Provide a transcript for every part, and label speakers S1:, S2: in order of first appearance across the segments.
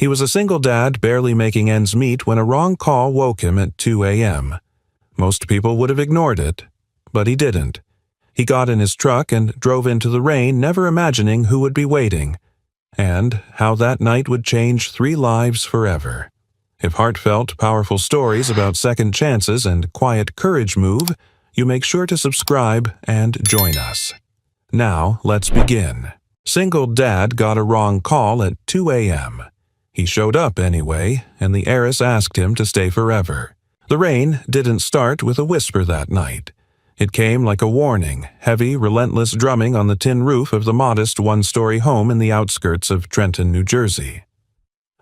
S1: He was a single dad barely making ends meet when a wrong call woke him at 2 a.m. Most people would have ignored it, but he didn't. He got in his truck and drove into the rain, never imagining who would be waiting, and how that night would change 3 lives forever. If heartfelt, powerful stories about second chances and quiet courage move, you make sure to subscribe and join us. Now, let's begin. Single dad got a wrong call at 2 a.m. He showed up anyway, and the heiress asked him to stay forever. The rain didn't start with a whisper that night. It came like a warning, heavy, relentless drumming on the tin roof of the modest one-story home in the outskirts of Trenton, New Jersey.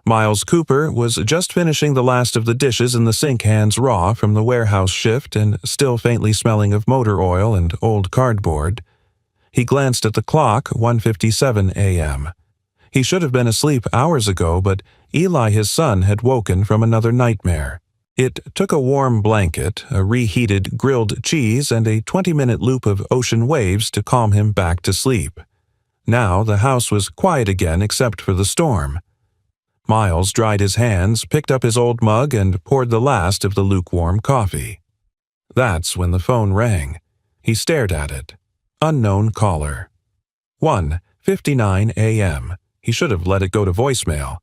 S1: Miles Cooper was just finishing the last of the dishes in the sink, hands raw from the warehouse shift and still faintly smelling of motor oil and old cardboard. He glanced at the clock, 1:57 a.m. He should have been asleep hours ago, but Eli, his son, had woken from another nightmare. It took a warm blanket, a reheated grilled cheese, and a 20-minute loop of ocean waves to calm him back to sleep. Now the house was quiet again except for the storm. Miles dried his hands, picked up his old mug, and poured the last of the lukewarm coffee. That's when the phone rang. He stared at it. Unknown caller. 1:59 a.m. He should have let it go to voicemail.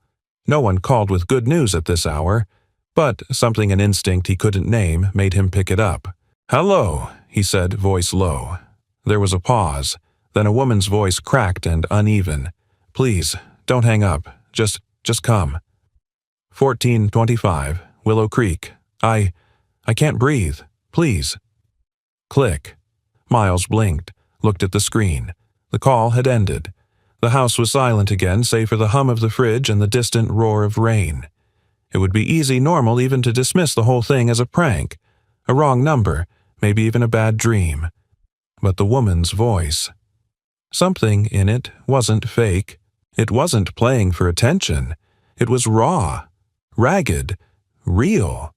S1: No one called with good news at this hour. But something in instinct he couldn't name made him pick it up. "Hello," he said, voice low. There was a pause. Then a woman's voice cracked and uneven. "Please, don't hang up. Just come." 1425, Willow Creek. I can't breathe. Please." Click. Miles blinked, looked at the screen. The call had ended. The house was silent again, save for the hum of the fridge and the distant roar of rain. It would be easy, normal, even to dismiss the whole thing as a prank, a wrong number, maybe even a bad dream. But the woman's voice. Something in it wasn't fake. It wasn't playing for attention. It was raw, ragged, real.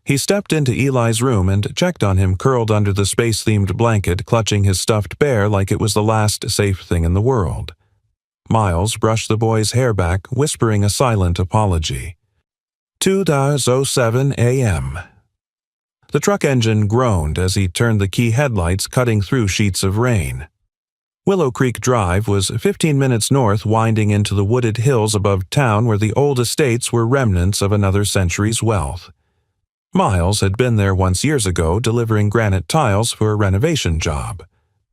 S1: He stepped into Eli's room and checked on him curled under the space-themed blanket, clutching his stuffed bear like it was the last safe thing in the world. Miles brushed the boy's hair back, whispering a silent apology. 2:07 a.m. The truck engine groaned as he turned the key headlights, cutting through sheets of rain. Willow Creek Drive was 15 minutes north, winding into the wooded hills above town where the old estates were remnants of another century's wealth. Miles had been there once years ago, delivering granite tiles for a renovation job.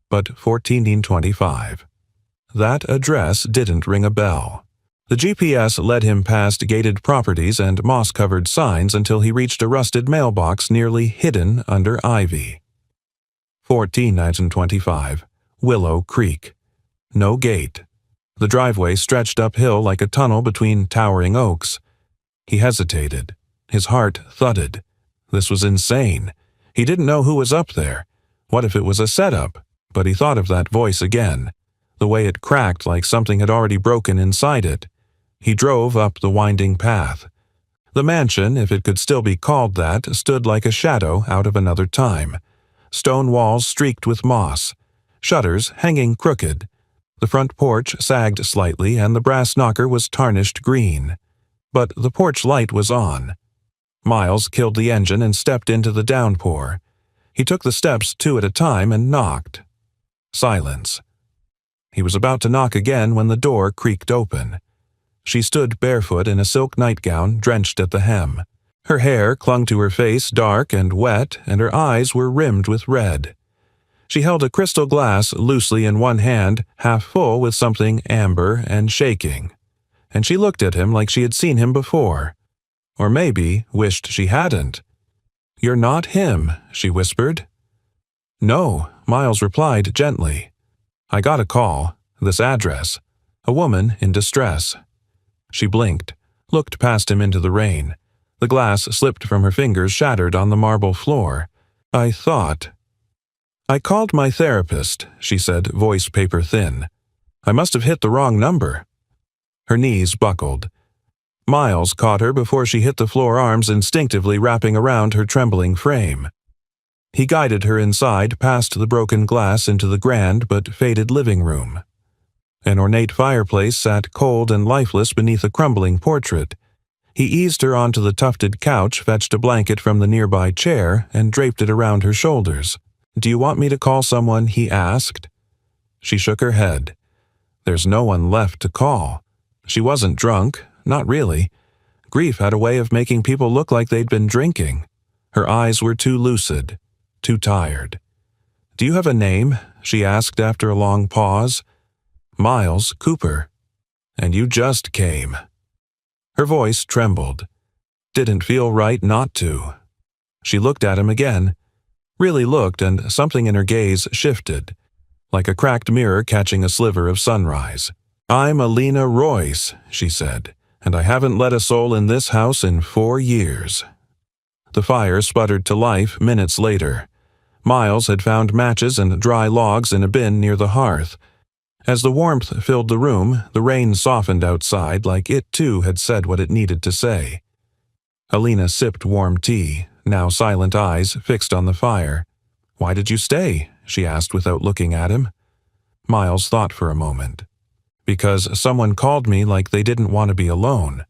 S1: But 1425. That address didn't ring a bell. The GPS led him past gated properties and moss-covered signs until he reached a rusted mailbox nearly hidden under ivy. 1425, Willow Creek. No gate. The driveway stretched uphill like a tunnel between towering oaks. He hesitated. His heart thudded. This was insane. He didn't know who was up there. What if it was a setup? But he thought of that voice again, the way it cracked like something had already broken inside it. He drove up the winding path. The mansion, if it could still be called that, stood like a shadow out of another time. Stone walls streaked with moss, shutters hanging crooked. The front porch sagged slightly and the brass knocker was tarnished green. But the porch light was on. Miles killed the engine and stepped into the downpour. He took the steps 2 at a time and knocked. Silence. He was about to knock again when the door creaked open. She stood barefoot in a silk nightgown drenched at the hem. Her hair clung to her face, dark and wet, and her eyes were rimmed with red. She held a crystal glass loosely in one hand, half full with something amber and shaking. And she looked at him like she had seen him before. Or maybe wished she hadn't. "You're not him," she whispered. "No," Miles replied gently. "I got a call. This address. A woman in distress." She blinked, looked past him into the rain. The glass slipped from her fingers, shattered on the marble floor. "I called my therapist," she said, voice paper thin. "I must have hit the wrong number." Her knees buckled. Miles caught her before she hit the floor, arms instinctively wrapping around her trembling frame. He guided her inside, past the broken glass into the grand but faded living room. An ornate fireplace sat cold and lifeless beneath a crumbling portrait. He eased her onto the tufted couch, fetched a blanket from the nearby chair, and draped it around her shoulders. "Do you want me to call someone?" he asked. She shook her head. There's no one left to call. She wasn't drunk, not really. Grief had a way of making people look like they'd been drinking. Her eyes were too lucid, too tired. "Do you have a name?" she asked after a long pause. "Miles Cooper." "And you just came." Her voice trembled. Didn't feel right not to. She looked at him again. Really looked, and something in her gaze shifted, like a cracked mirror catching a sliver of sunrise. "I'm Alina Royce," she said, "and I haven't let a soul in this house in 4 years." The fire sputtered to life minutes later. Miles had found matches and dry logs in a bin near the hearth. As the warmth filled the room, the rain softened outside like it too had said what it needed to say. Alina sipped warm tea, now silent eyes fixed on the fire. "Why did you stay?" she asked without looking at him. Miles thought for a moment. "Because someone called me like they didn't want to be alone,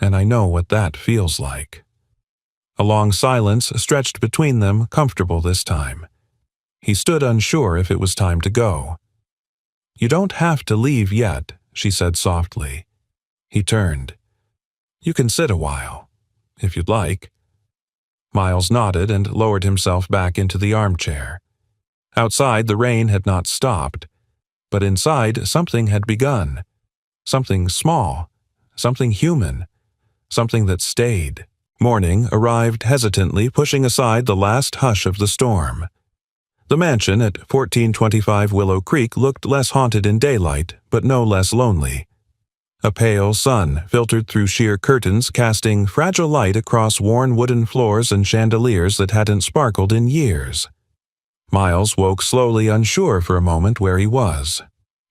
S1: and I know what that feels like." A long silence stretched between them, comfortable this time. He stood unsure if it was time to go. "You don't have to leave yet," she said softly. He turned. "You can sit a while, if you'd like." Miles nodded and lowered himself back into the armchair. Outside, the rain had not stopped, but inside something had begun. Something small, something human, something that stayed. Morning arrived hesitantly, pushing aside the last hush of the storm. The mansion at 1425 Willow Creek looked less haunted in daylight, but no less lonely. A pale sun filtered through sheer curtains, casting fragile light across worn wooden floors and chandeliers that hadn't sparkled in years. Miles woke slowly, unsure for a moment where he was.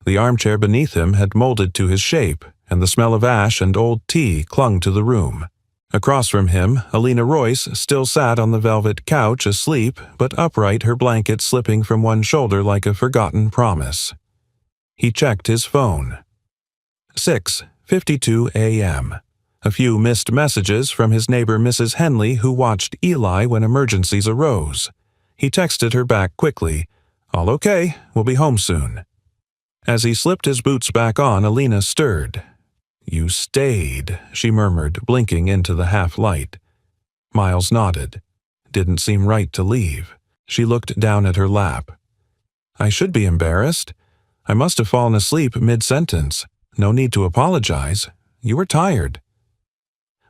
S1: The armchair beneath him had molded to his shape, and the smell of ash and old tea clung to the room. Across from him, Alina Royce still sat on the velvet couch, asleep, but upright, her blanket slipping from one shoulder like a forgotten promise. He checked his phone. 6:52 a.m. A few missed messages from his neighbor Mrs. Henley, who watched Eli when emergencies arose. He texted her back quickly, "All okay, we'll be home soon." As he slipped his boots back on, Alina stirred. "You stayed," she murmured, blinking into the half-light. Miles nodded. Didn't seem right to leave. She looked down at her lap. "I should be embarrassed. I must have fallen asleep mid-sentence. No need to apologize. You were tired."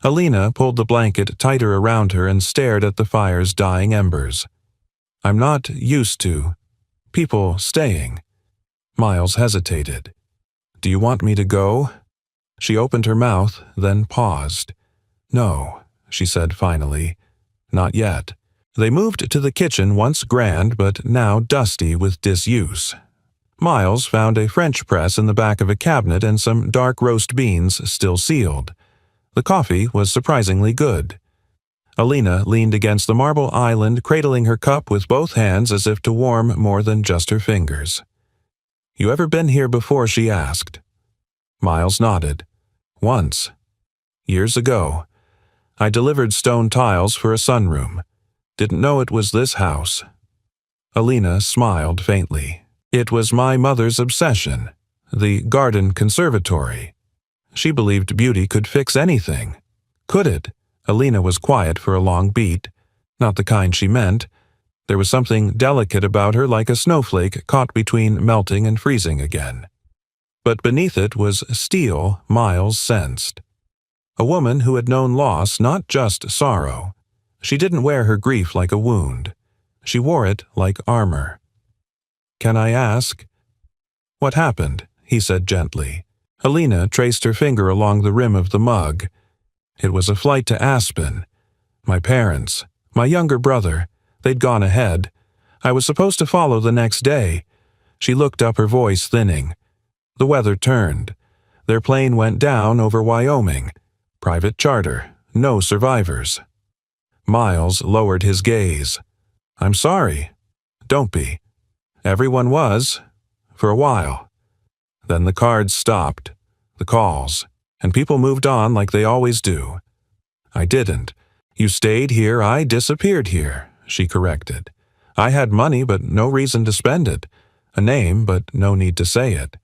S1: Alina pulled the blanket tighter around her and stared at the fire's dying embers. "I'm not used to people staying." Miles hesitated. "Do you want me to go?" She opened her mouth, then paused. "No," she said finally. "Not yet." They moved to the kitchen, once grand but now dusty with disuse. Miles found a French press in the back of a cabinet and some dark roast beans still sealed. The coffee was surprisingly good. Alina leaned against the marble island, cradling her cup with both hands as if to warm more than just her fingers. "You ever been here before?" she asked. Miles nodded. "Once. Years ago. I delivered stone tiles for a sunroom. Didn't know it was this house." Alina smiled faintly. "It was my mother's obsession. The garden conservatory. She believed beauty could fix anything." Could it? Alina was quiet for a long beat. Not the kind she meant. There was something delicate about her, like a snowflake caught between melting and freezing again. But beneath it was steel, Miles sensed. A woman who had known loss, not just sorrow. She didn't wear her grief like a wound. She wore it like armor. "Can I ask?" "What happened?" he said gently. Alina traced her finger along the rim of the mug. "It was a flight to Aspen. My parents, my younger brother, they'd gone ahead. I was supposed to follow the next day." She looked up, her voice thinning. The weather turned. Their plane went down over Wyoming. Private charter, no survivors. Miles lowered his gaze. "I'm sorry." "Don't be. Everyone was. For a while." Then the cards stopped, the calls, and people moved on like they always do. I didn't. You stayed here, I disappeared here, she corrected. I had money but no reason to spend it, a name but no need to say it.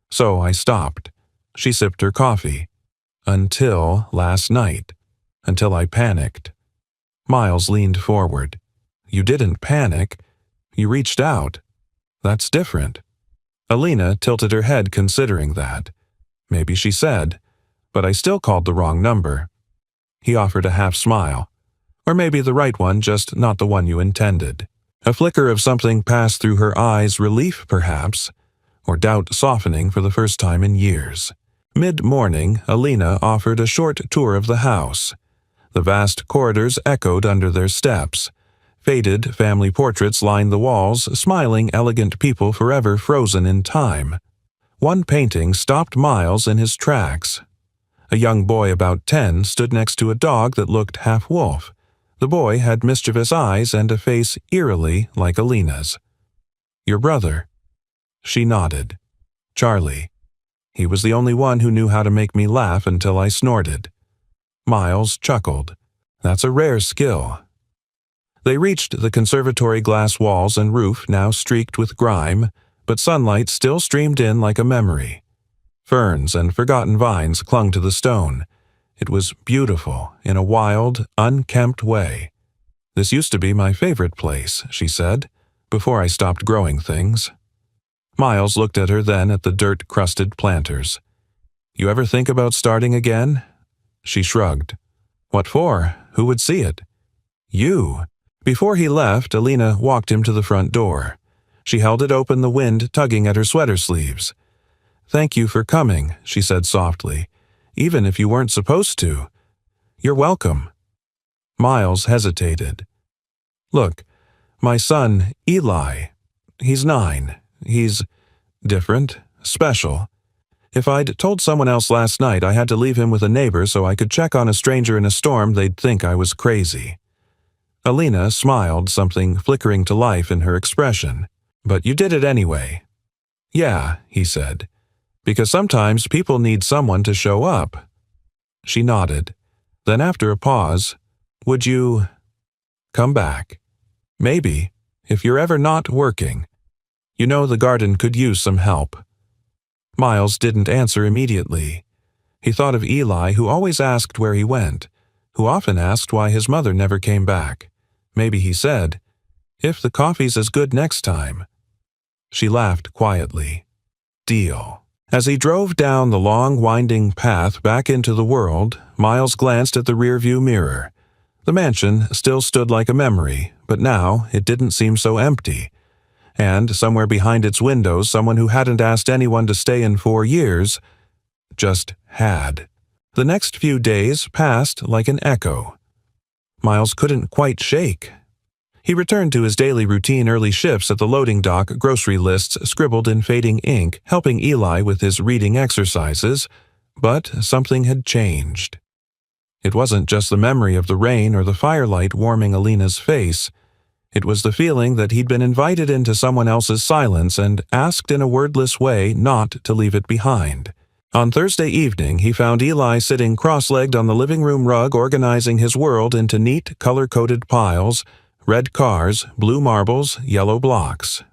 S1: So I stopped. She sipped her coffee. Until last night. Until I panicked. Miles leaned forward. You didn't panic. You reached out. That's different. Alina tilted her head considering that. Maybe she said, but I still called the wrong number. He offered a half smile. Or maybe the right one, just not the one you intended. A flicker of something passed through her eyes, relief perhaps, or doubt softening for the first time in years. Mid-morning, Alina offered a short tour of the house. The vast corridors echoed under their steps. Faded family portraits lined the walls, smiling elegant people forever frozen in time. One painting stopped Miles in his tracks. A young boy about 10 stood next to a dog that looked half wolf. The boy had mischievous eyes and a face eerily like Alina's. Your brother? She nodded. Charlie. He was the only one who knew how to make me laugh until I snorted. Miles chuckled. That's a rare skill. They reached the conservatory glass walls and roof, now streaked with grime, but sunlight still streamed in like a memory. Ferns and forgotten vines clung to the stone. It was beautiful in a wild, unkempt way. This used to be my favorite place, she said, before I stopped growing things. Miles looked at her then at the dirt-crusted planters. You ever think about starting again? She shrugged. What for? Who would see it? You. Before he left, Alina walked him to the front door. She held it open, the wind tugging at her sweater sleeves. Thank you for coming, she said softly, even if you weren't supposed to. You're welcome. Miles hesitated. Look, my son, Eli, he's 9. He's different, special. If I'd told someone else last night I had to leave him with a neighbor so I could check on a stranger in a storm, they'd think I was crazy. Alina smiled, something flickering to life in her expression. But you did it anyway. Yeah, he said, because sometimes people need someone to show up. She nodded. Then after a pause, would you come back? Maybe, if you're ever not working. You know the garden could use some help. Miles didn't answer immediately. He thought of Eli, who always asked where he went, who often asked why his mother never came back. Maybe he said, if the coffee's as good next time. She laughed quietly. Deal. As he drove down the long, winding path back into the world, Miles glanced at the rearview mirror. The mansion still stood like a memory, but now it didn't seem so empty. And somewhere behind its windows, someone who hadn't asked anyone to stay in 4 years just had. The next few days passed like an echo. Miles couldn't quite shake. He returned to his daily routine, early shifts at the loading dock, grocery lists scribbled in fading ink, helping Eli with his reading exercises, but something had changed. It wasn't just the memory of the rain or the firelight warming Alina's face. It was the feeling that he'd been invited into someone else's silence and asked in a wordless way not to leave it behind. On Thursday evening, he found Eli sitting cross-legged on the living room rug, organizing his world into neat, color-coded piles, red cars, blue marbles, yellow blocks.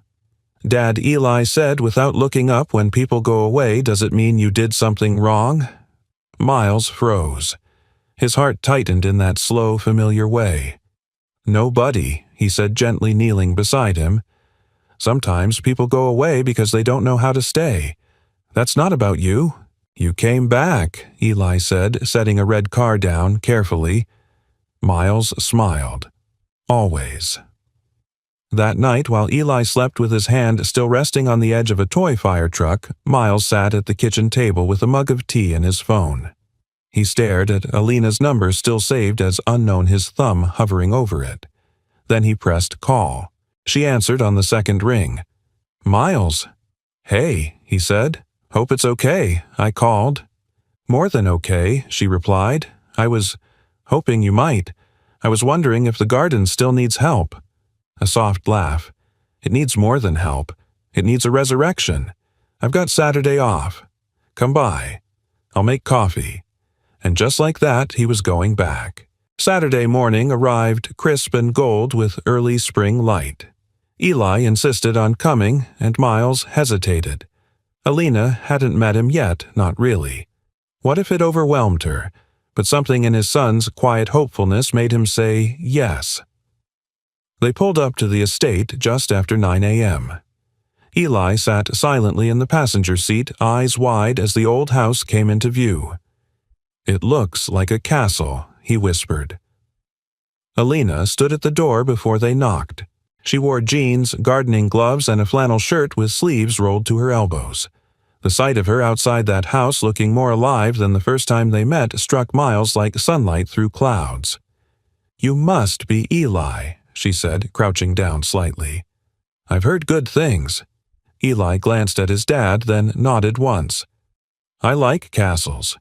S1: Dad, Eli said without looking up, when people go away, does it mean you did something wrong? Miles froze. His heart tightened in that slow, familiar way. Nobody, he said, gently kneeling beside him. Sometimes people go away because they don't know how to stay. That's not about you. You came back, Eli said, setting a red car down carefully. Miles smiled. Always. That night, while Eli slept with his hand still resting on the edge of a toy fire truck, Miles sat at the kitchen table with a mug of tea and his phone. He stared at Alina's number still saved as unknown, his thumb hovering over it. Then he pressed call. She answered on the second ring. Miles. Hey, he said. Hope it's okay. I called. More than okay, she replied. I was hoping you might. I was wondering if the garden still needs help. A soft laugh. It needs more than help. It needs a resurrection. I've got Saturday off. Come by. I'll make coffee." And just like that, he was going back. Saturday morning arrived crisp and gold with early spring light. Eli insisted on coming, and Miles hesitated. Alina hadn't met him yet, not really. What if it overwhelmed her? But something in his son's quiet hopefulness made him say yes. They pulled up to the estate just after 9 a.m. Eli sat silently in the passenger seat, eyes wide as the old house came into view. "It looks like a castle," he whispered. Alina stood at the door before they knocked. She wore jeans, gardening gloves, and a flannel shirt with sleeves rolled to her elbows. The sight of her outside that house looking more alive than the first time they met struck Miles like sunlight through clouds. "You must be Eli," she said, crouching down slightly. "I've heard good things." Eli glanced at his dad, then nodded once. "I like castles."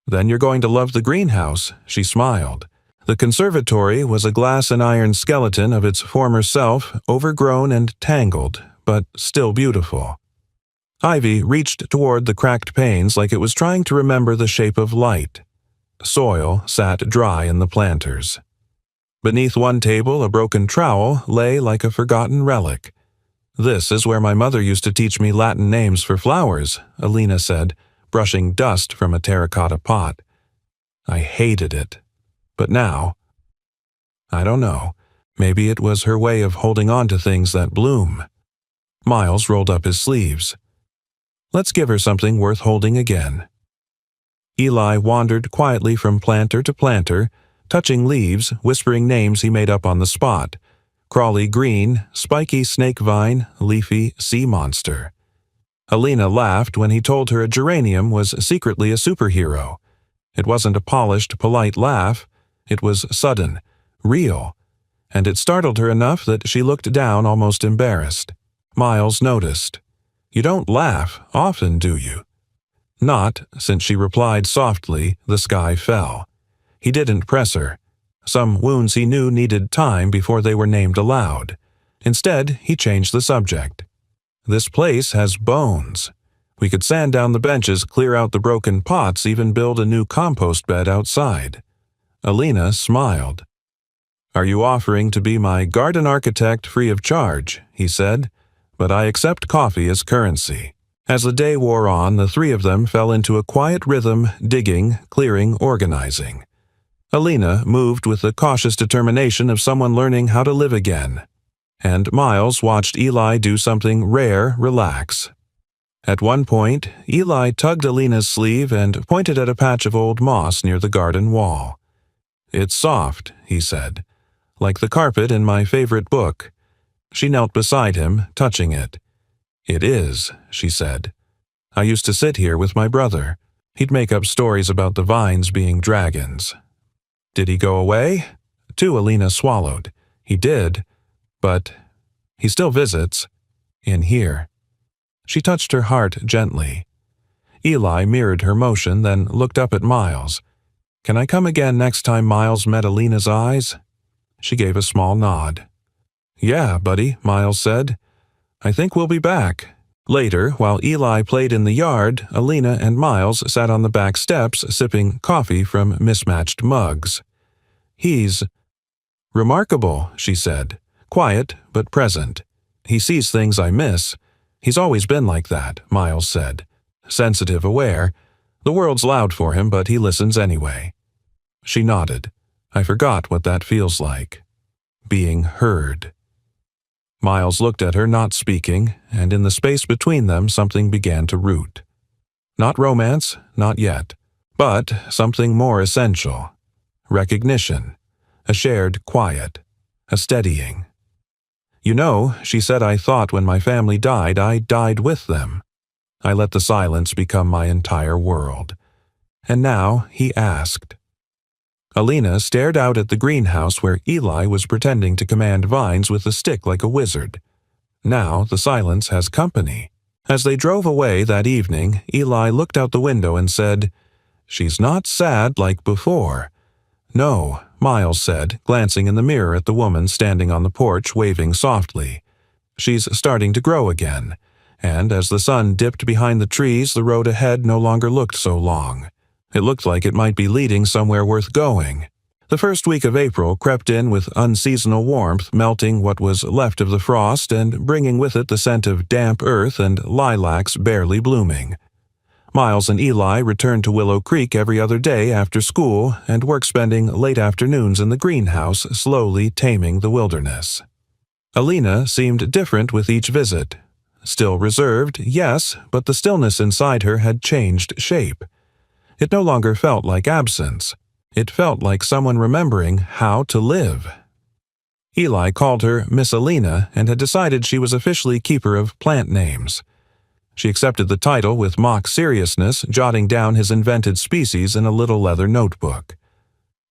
S1: "Then you're going to love the greenhouse," she smiled. The conservatory was a glass and iron skeleton of its former self, overgrown and tangled, but still beautiful. Ivy reached toward the cracked panes like it was trying to remember the shape of light. Soil sat dry in the planters. Beneath one table, a broken trowel lay like a forgotten relic. "This is where my mother used to teach me Latin names for flowers," Alina said, brushing dust from a terracotta pot. "I hated it. But now, I don't know, maybe it was her way of holding on to things that bloom." Miles rolled up his sleeves. "Let's give her something worth holding again." Eli wandered quietly from planter to planter, touching leaves, whispering names he made up on the spot. Crawly green, spiky snake vine, leafy sea monster. Alina laughed when he told her a geranium was secretly a superhero. It wasn't a polished, polite laugh. It was sudden, real, and it startled her enough that she looked down almost embarrassed. Miles noticed. "You don't laugh often, do you?" Not, since she replied softly, the sky fell. He didn't press her. Some wounds he knew needed time before they were named aloud. Instead, he changed the subject. "This place has bones. We could sand down the benches, clear out the broken pots, even build a new compost bed outside." Alina smiled. "Are you offering to be my garden architect free of charge?" he said. "But I accept coffee as currency." As the day wore on, the three of them fell into a quiet rhythm, digging, clearing, organizing. Alina moved with the cautious determination of someone learning how to live again. And Miles watched Eli do something rare, relax. At one point, Eli tugged Alina's sleeve and pointed at a patch of old moss near the garden wall. "It's soft," he said, "like the carpet in my favorite book." She knelt beside him, touching it. "It is," she said. "I used to sit here with my brother. He'd make up stories about the vines being dragons." "Did he go away?" Too, Alina swallowed. "He did, but he still visits. In here." She touched her heart gently. Eli mirrored her motion, then looked up at Miles. "Can I come again next time Miles met Alina's eyes?" She gave a small nod. "Yeah, buddy," Miles said. "I think we'll be back." Later, while Eli played in the yard, Alina and Miles sat on the back steps sipping coffee from mismatched mugs. "He's remarkable," she said, quiet but present. "He sees things I miss. He's always been like that," Miles said. "Sensitive, aware. The world's loud for him, but he listens anyway." She nodded. "I forgot what that feels like. Being heard." Miles looked at her, not speaking, and in the space between them something began to root. Not romance, not yet, but something more essential. Recognition. A shared quiet. A steadying. "You know," she said, "I thought when my family died, I died with them. I let the silence become my entire world." And now he asked. Alina stared out at the greenhouse where Eli was pretending to command vines with a stick like a wizard. Now the silence has company. As they drove away that evening, Eli looked out the window and said, "She's not sad like before." "No," Miles said, glancing in the mirror at the woman standing on the porch waving softly. "She's starting to grow again, and as the sun dipped behind the trees, the road ahead no longer looked so long. It looked like it might be leading somewhere worth going. The first week of April crept in with unseasonal warmth, melting what was left of the frost and bringing with it the scent of damp earth and lilacs barely blooming. Miles and Eli returned to Willow Creek every other day after school and worked spending late afternoons in the greenhouse, slowly taming the wilderness. Alina seemed different with each visit. Still reserved, yes, but the stillness inside her had changed shape. It no longer felt like absence. It felt like someone remembering how to live. Eli called her Miss Alina and had decided she was officially keeper of plant names. She accepted the title with mock seriousness, jotting down his invented species in a little leather notebook.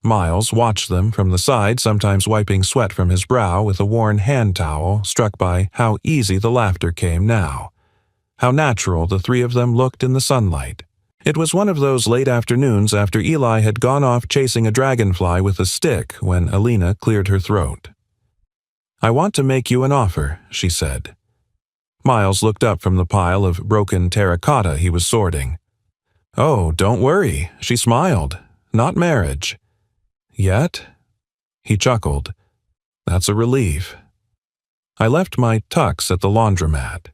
S1: Miles watched them from the side, sometimes wiping sweat from his brow with a worn hand towel, struck by how easy the laughter came now. How natural the three of them looked in the sunlight. It was one of those late afternoons after Eli had gone off chasing a dragonfly with a stick when Alina cleared her throat. "I want to make you an offer," she said. Miles looked up from the pile of broken terracotta he was sorting. "Oh, don't worry," she smiled. "Not marriage." "Yet?" He chuckled. "That's a relief." I left my tux at the laundromat.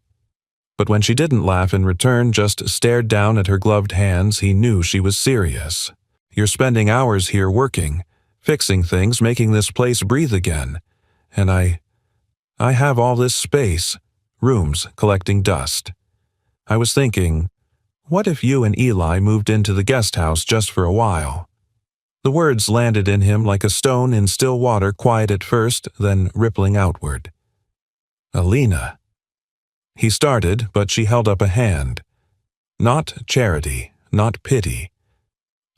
S1: But when she didn't laugh in return, just stared down at her gloved hands, he knew she was serious. "You're spending hours here working, fixing things, making this place breathe again. And I have all this space, rooms collecting dust. I was thinking, what if you and Eli moved into the guest house just for a while?" The words landed in him like a stone in still water, quiet at first, then rippling outward. "Alina." He started, but she held up a hand. "Not charity, not pity.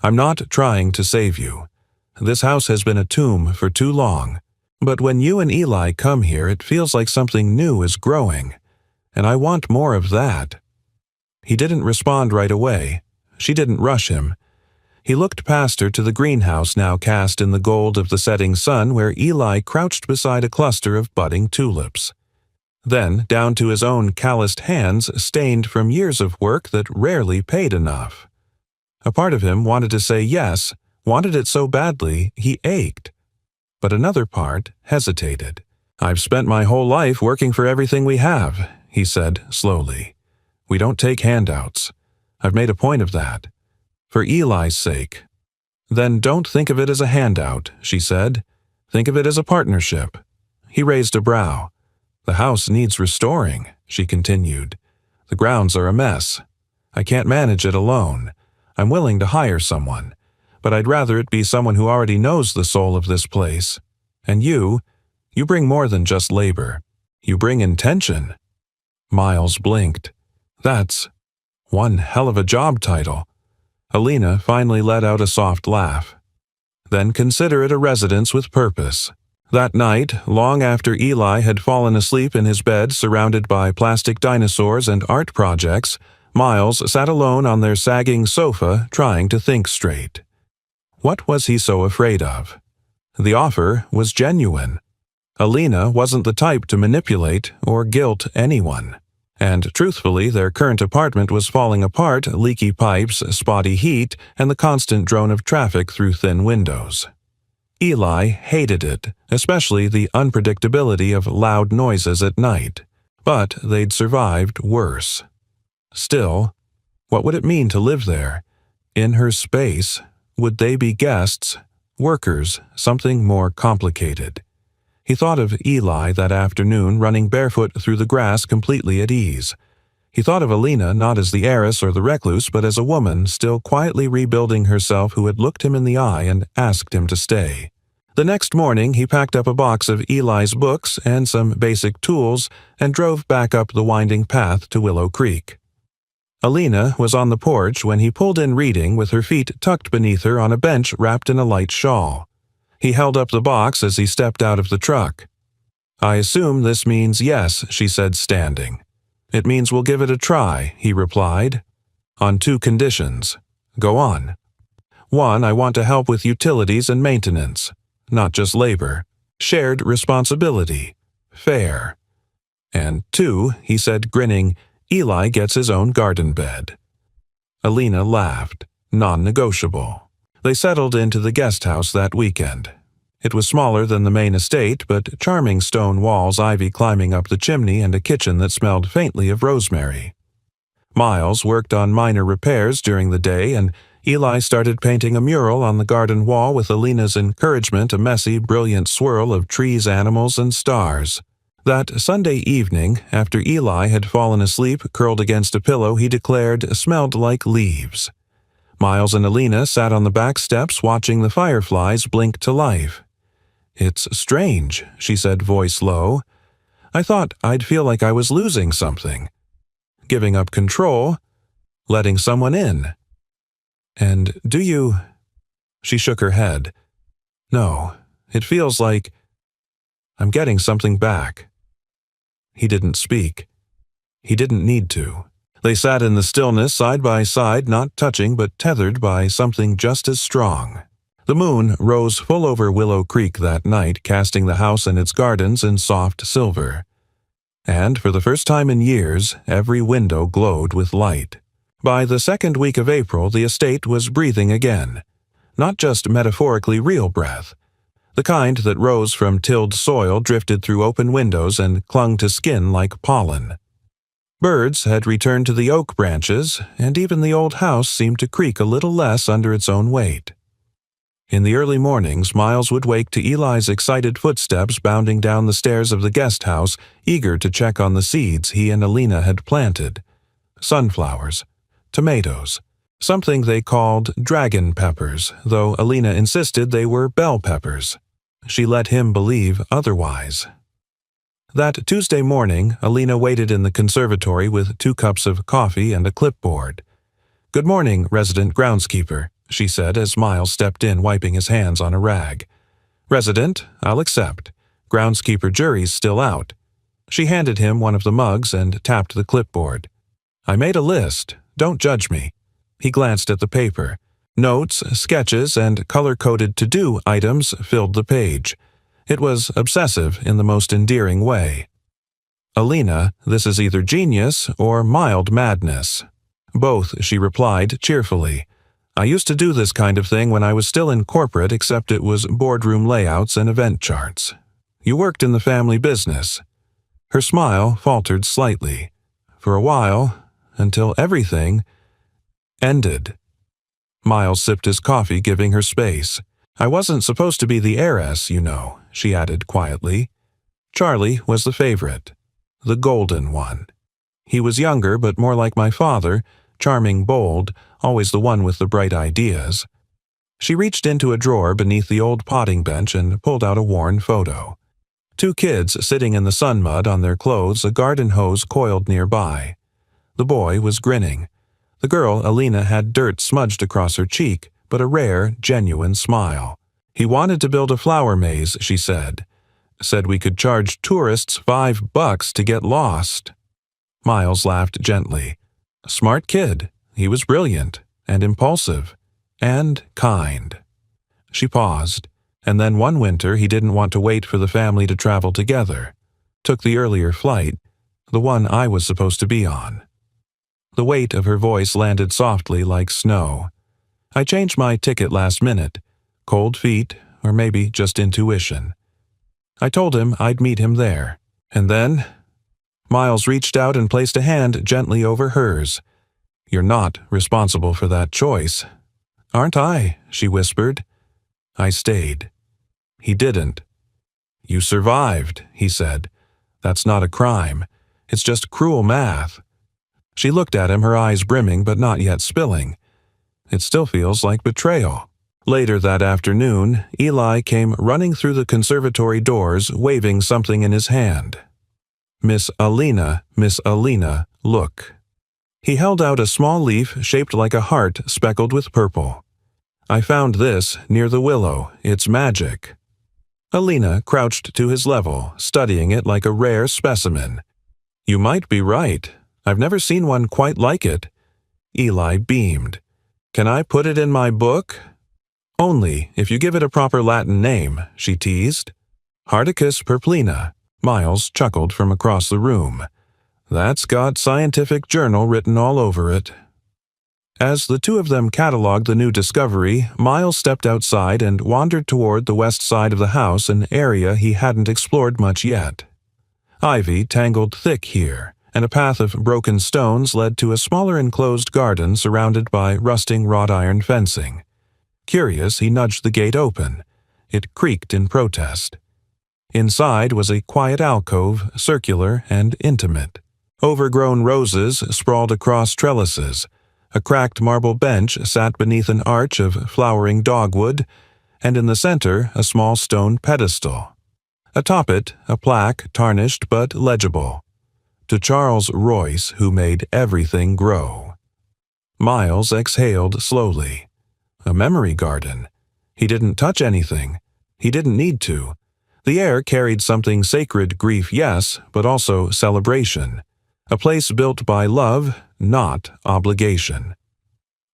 S1: I'm not trying to save you. This house has been a tomb for too long. But when you and Eli come here, it feels like something new is growing. And I want more of that." He didn't respond right away. She didn't rush him. He looked past her to the greenhouse now cast in the gold of the setting sun, where Eli crouched beside a cluster of budding tulips. Then down to his own calloused hands, stained from years of work that rarely paid enough. A part of him wanted to say yes, wanted it so badly he ached. But another part hesitated. "I've spent my whole life working for everything we have," he said slowly. "We don't take handouts. I've made a point of that. For Eli's sake." "Then don't think of it as a handout," she said. "Think of it as a partnership." He raised a brow. "The house needs restoring," she continued. "The grounds are a mess. I can't manage it alone. I'm willing to hire someone, but I'd rather it be someone who already knows the soul of this place. And you bring more than just labor. You bring intention." Miles blinked. "That's one hell of a job title." Alina finally let out a soft laugh. "Then consider it a residence with purpose." That night, long after Eli had fallen asleep in his bed surrounded by plastic dinosaurs and art projects, Miles sat alone on their sagging sofa trying to think straight. What was he so afraid of? The offer was genuine. Alina wasn't the type to manipulate or guilt anyone. And truthfully, their current apartment was falling apart, leaky pipes, spotty heat, and the constant drone of traffic through thin windows. Eli hated it, especially the unpredictability of loud noises at night. But they'd survived worse. Still, what would it mean to live there? In her space, would they be guests, workers, something more complicated? He thought of Eli that afternoon running barefoot through the grass completely at ease. He thought of Alina not as the heiress or the recluse, but as a woman still quietly rebuilding herself who had looked him in the eye and asked him to stay. The next morning, he packed up a box of Eli's books and some basic tools and drove back up the winding path to Willow Creek. Alina was on the porch when he pulled in reading with her feet tucked beneath her on a bench wrapped in a light shawl. He held up the box as he stepped out of the truck. "I assume this means yes," she said, standing. "It means we'll give it a try," he replied. "On 2 conditions. Go on." "1, I want to help with utilities and maintenance. Not just labor. Shared responsibility. Fair." "And 2, he said, grinning, Eli gets his own garden bed. Alina laughed. Non-negotiable. They settled into the guest house that weekend. It was smaller than the main estate, but charming stone walls, ivy climbing up the chimney, and a kitchen that smelled faintly of rosemary. Miles worked on minor repairs during the day, and Eli started painting a mural on the garden wall with Alina's encouragement, a messy, brilliant swirl of trees, animals, and stars. That Sunday evening, after Eli had fallen asleep curled against a pillow he declared smelled like leaves, Miles and Alina sat on the back steps watching the fireflies blink to life. "It's strange," she said, voice low. "I thought I'd feel like I was losing something. Giving up control, letting someone in. And do you—" She shook her head. "No, it feels like I'm getting something back." He didn't speak. He didn't need to. They sat in the stillness side by side, not touching but tethered by something just as strong. The moon rose full over Willow Creek that night, casting the house and its gardens in soft silver. And for the first time in years, every window glowed with light. By the second week of April, the estate was breathing again. Not just metaphorically real breath. The kind that rose from tilled soil, drifted through open windows, and clung to skin like pollen. Birds had returned to the oak branches, and even the old house seemed to creak a little less under its own weight. In the early mornings, Miles would wake to Eli's excited footsteps bounding down the stairs of the guest house, eager to check on the seeds he and Alina had planted. Sunflowers, tomatoes, something they called dragon peppers, though Alina insisted they were bell peppers. She let him believe otherwise. That Tuesday morning, Alina waited in the conservatory with 2 cups of coffee and a clipboard. "Good morning, resident groundskeeper," she said as Miles stepped in, wiping his hands on a rag. "Resident, I'll accept. Groundskeeper jury's still out." She handed him one of the mugs and tapped the clipboard. "I made a list. Don't judge me." He glanced at the paper. Notes, sketches, and color-coded to-do items filled the page. It was obsessive in the most endearing way. "Alina, this is either genius or mild madness." "Both," she replied cheerfully. "I used to do this kind of thing when I was still in corporate, except it was boardroom layouts and event charts. You worked in the family business." Her smile faltered slightly. "For a while, until everything ended." Miles sipped his coffee, giving her space. "I wasn't supposed to be the heiress, you know," she added quietly. "Charlie was the favorite, the golden one. He was younger but more like my father, charming, bold, always the one with the bright ideas." She reached into a drawer beneath the old potting bench and pulled out a worn photo. 2 kids sitting in the sun mud on their clothes, a garden hose coiled nearby. The boy was grinning. The girl, Alina, had dirt smudged across her cheek, but a rare, genuine smile. "He wanted to build a flower maze," she said. "Said we could charge tourists $5 to get lost." Miles laughed gently. "Smart kid. He was brilliant, and impulsive, and kind." She paused, and then one winter he didn't want to wait for the family to travel together. Took the earlier flight, the one I was supposed to be on. The weight of her voice landed softly like snow. "I changed my ticket last minute. Cold feet, or maybe just intuition. I told him I'd meet him there. And then—" Miles reached out and placed a hand gently over hers. "You're not responsible for that choice." "Aren't I?" she whispered. "I stayed." He didn't. "You survived," he said. "That's not a crime. It's just cruel math." She looked at him, her eyes brimming but not yet spilling. "It still feels like betrayal." Later that afternoon, Eli came running through the conservatory doors, waving something in his hand. Miss Alina, look." He held out a small leaf shaped like a heart speckled with purple. "I found this near the willow. It's magic." Alina crouched to his level, studying it like a rare specimen. "You might be right. I've never seen one quite like it." Eli beamed. "Can I put it in my book?" "Only if you give it a proper Latin name," she teased. "Hardicus purplina." Miles chuckled from across the room. That's got scientific journal written all over it. As the two of them cataloged the new discovery, Miles stepped outside and wandered toward the west side of the house, an area he hadn't explored much yet. Ivy tangled thick here, and a path of broken stones led to a smaller enclosed garden surrounded by rusting wrought iron fencing. Curious, he nudged the gate open. It creaked in protest. Inside was a quiet alcove, circular and intimate. Overgrown roses sprawled across trellises. A cracked marble bench sat beneath an arch of flowering dogwood, and in the center a small stone pedestal. Atop it, a plaque, tarnished but legible. To Charles Royce, who made everything grow. Miles exhaled slowly. A memory garden. He didn't touch anything. He didn't need to. The air carried something sacred, grief, yes, but also celebration. A place built by love, not obligation.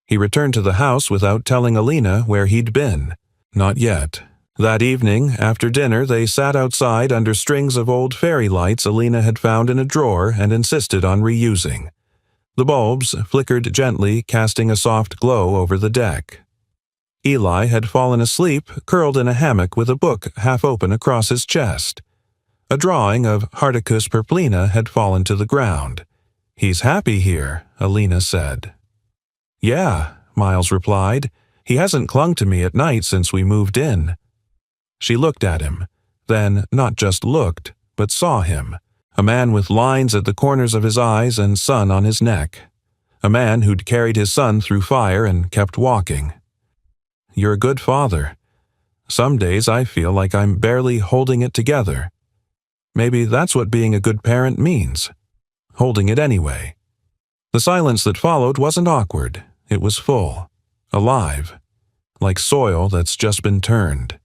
S1: He returned to the house without telling Alina where he'd been. Not yet. That evening, after dinner, they sat outside under strings of old fairy lights Alina had found in a drawer and insisted on reusing. The bulbs flickered gently, casting a soft glow over the deck. Eli had fallen asleep, curled in a hammock with a book half open across his chest. A drawing of Hardicus purplina had fallen to the ground. "He's happy here," Alina said. "Yeah," Miles replied. "He hasn't clung to me at night since we moved in." She looked at him, then not just looked, but saw him. A man with lines at the corners of his eyes and sun on his neck. A man who'd carried his son through fire and kept walking. "You're a good father. Some days I feel like I'm barely holding it together. Maybe that's what being a good parent means. Holding it anyway." The silence that followed wasn't awkward. It was full. Alive. Like soil that's just been turned.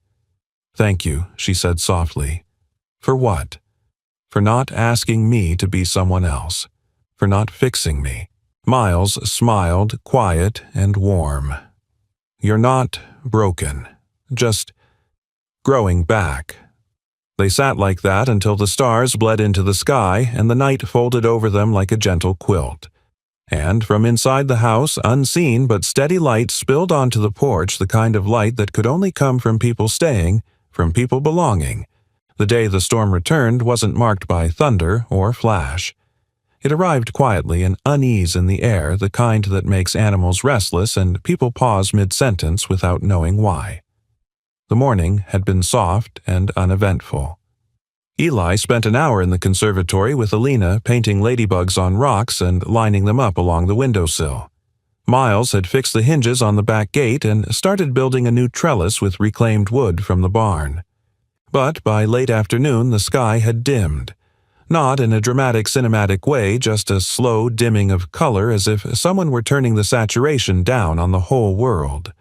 S1: "Thank you," she said softly. "For what? For not asking me to be someone else. For not fixing me." Miles smiled, quiet and warm. "You're not broken. Just growing back." They sat like that until the stars bled into the sky and the night folded over them like a gentle quilt. And from inside the house, unseen but steady light spilled onto the porch, the kind of light that could only come from people staying, from people belonging. The day the storm returned wasn't marked by thunder or flash. It arrived quietly, an unease in the air, the kind that makes animals restless and people pause mid-sentence without knowing why. The morning had been soft and uneventful. Eli spent an hour in the conservatory with Alina painting ladybugs on rocks and lining them up along the windowsill. Miles had fixed the hinges on the back gate and started building a new trellis with reclaimed wood from the barn. But by late afternoon the sky had dimmed. Not in a dramatic cinematic way, just a slow dimming of color as if someone were turning the saturation down on the whole world.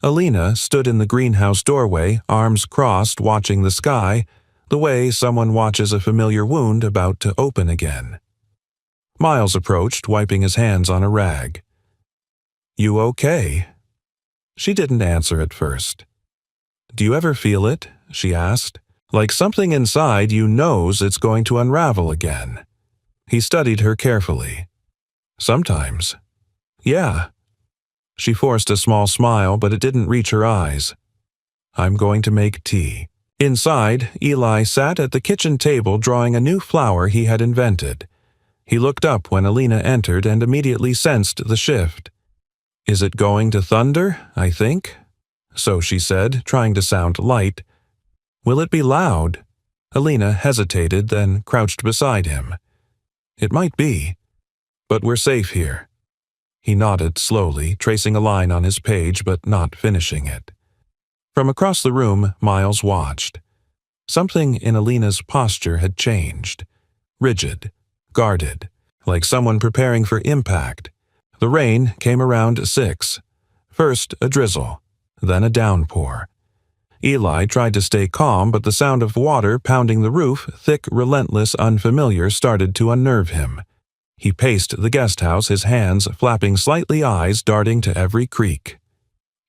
S1: Alina stood in the greenhouse doorway, arms crossed, watching the sky, the way someone watches a familiar wound about to open again. Miles approached, wiping his hands on a rag. "You okay?" She didn't answer at first. "Do you ever feel it?" she asked. "Like something inside you knows it's going to unravel again." He studied her carefully. "Sometimes." "Yeah." She forced a small smile, but it didn't reach her eyes. "I'm going to make tea." Inside, Eli sat at the kitchen table drawing a new flower he had invented. He looked up when Alina entered and immediately sensed the shift. "Is it going to thunder, I think?" So she said, trying to sound light. "Will it be loud?" Alina hesitated, then crouched beside him. "It might be, but we're safe here." He nodded slowly, tracing a line on his page but not finishing it. From across the room, Miles watched. Something in Alina's posture had changed. Rigid, guarded, like someone preparing for impact. The rain came around 6. First a drizzle, then a downpour. Eli tried to stay calm, but the sound of water pounding the roof, thick, relentless, unfamiliar, started to unnerve him. He paced the guest house, his hands flapping slightly, eyes darting to every creak.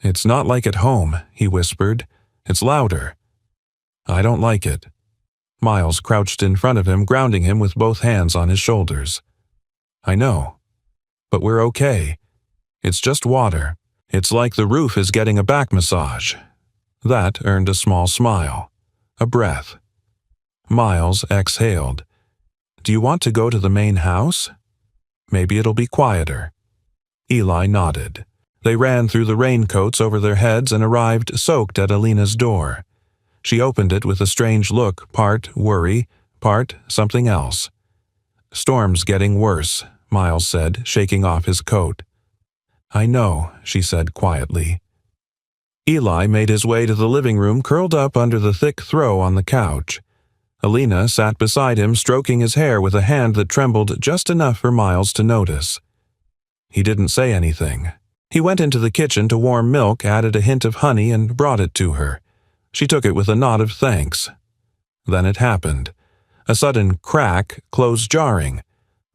S1: "It's not like at home," he whispered. "It's louder." "I don't like it." Miles crouched in front of him, grounding him with both hands on his shoulders. I know. But we're okay. It's just water. It's like the roof is getting a back massage. That earned a small smile. A breath. Miles exhaled. Do you want to go to the main house? Maybe it'll be quieter. Eli nodded. They ran through the raincoats over their heads and arrived soaked at Alina's door. She opened it with a strange look, part worry, part something else. Storm's getting worse, Miles said, shaking off his coat. I know, she said quietly. Eli made his way to the living room, curled up under the thick throw on the couch. Alina sat beside him, stroking his hair with a hand that trembled just enough for Miles to notice. He didn't say anything. He went into the kitchen to warm milk, added a hint of honey, and brought it to her. She took it with a nod of thanks. Then it happened. A sudden crack, closed jarring.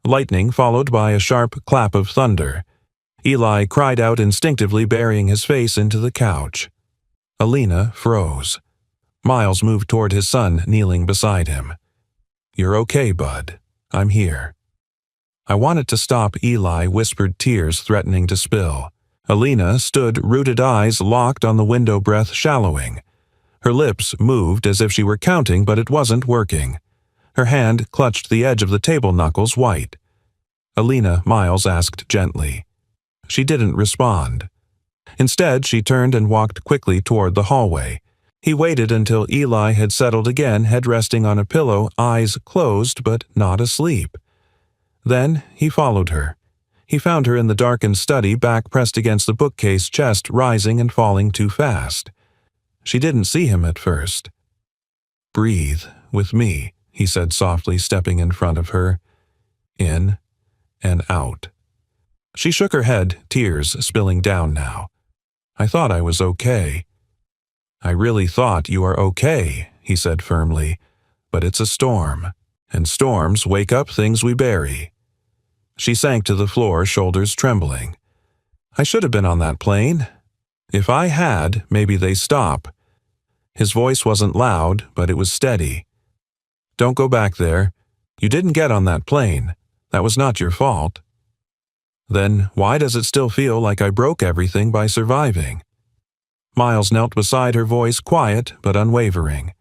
S1: Lightning followed by a sharp clap of thunder. Eli cried out instinctively, burying his face into the couch. Alina froze. Miles moved toward his son, kneeling beside him. You're okay, bud. I'm here. I wanted to stop, Eli whispered, tears threatening to spill. Alina stood, rooted eyes locked on the window, breath shallowing. Her lips moved as if she were counting, but it wasn't working. Her hand clutched the edge of the table, knuckles white. Alina, Miles asked gently. She didn't respond. Instead, she turned and walked quickly toward the hallway. He waited until Eli had settled again, head resting on a pillow, eyes closed but not asleep. Then he followed her. He found her in the darkened study, back pressed against the bookcase, chest rising and falling too fast. She didn't see him at first. Breathe with me, he said softly, stepping in front of her. In and out. She shook her head, tears spilling down now. I thought I was okay. I really thought you are okay, he said firmly, but it's a storm, and storms wake up things we bury. She sank to the floor, shoulders trembling. I should have been on that plane. If I had, maybe they stop. His voice wasn't loud, but it was steady. Don't go back there. You didn't get on that plane. That was not your fault. Then why does it still feel like I broke everything by surviving? Miles knelt beside her, voice quiet but unwavering.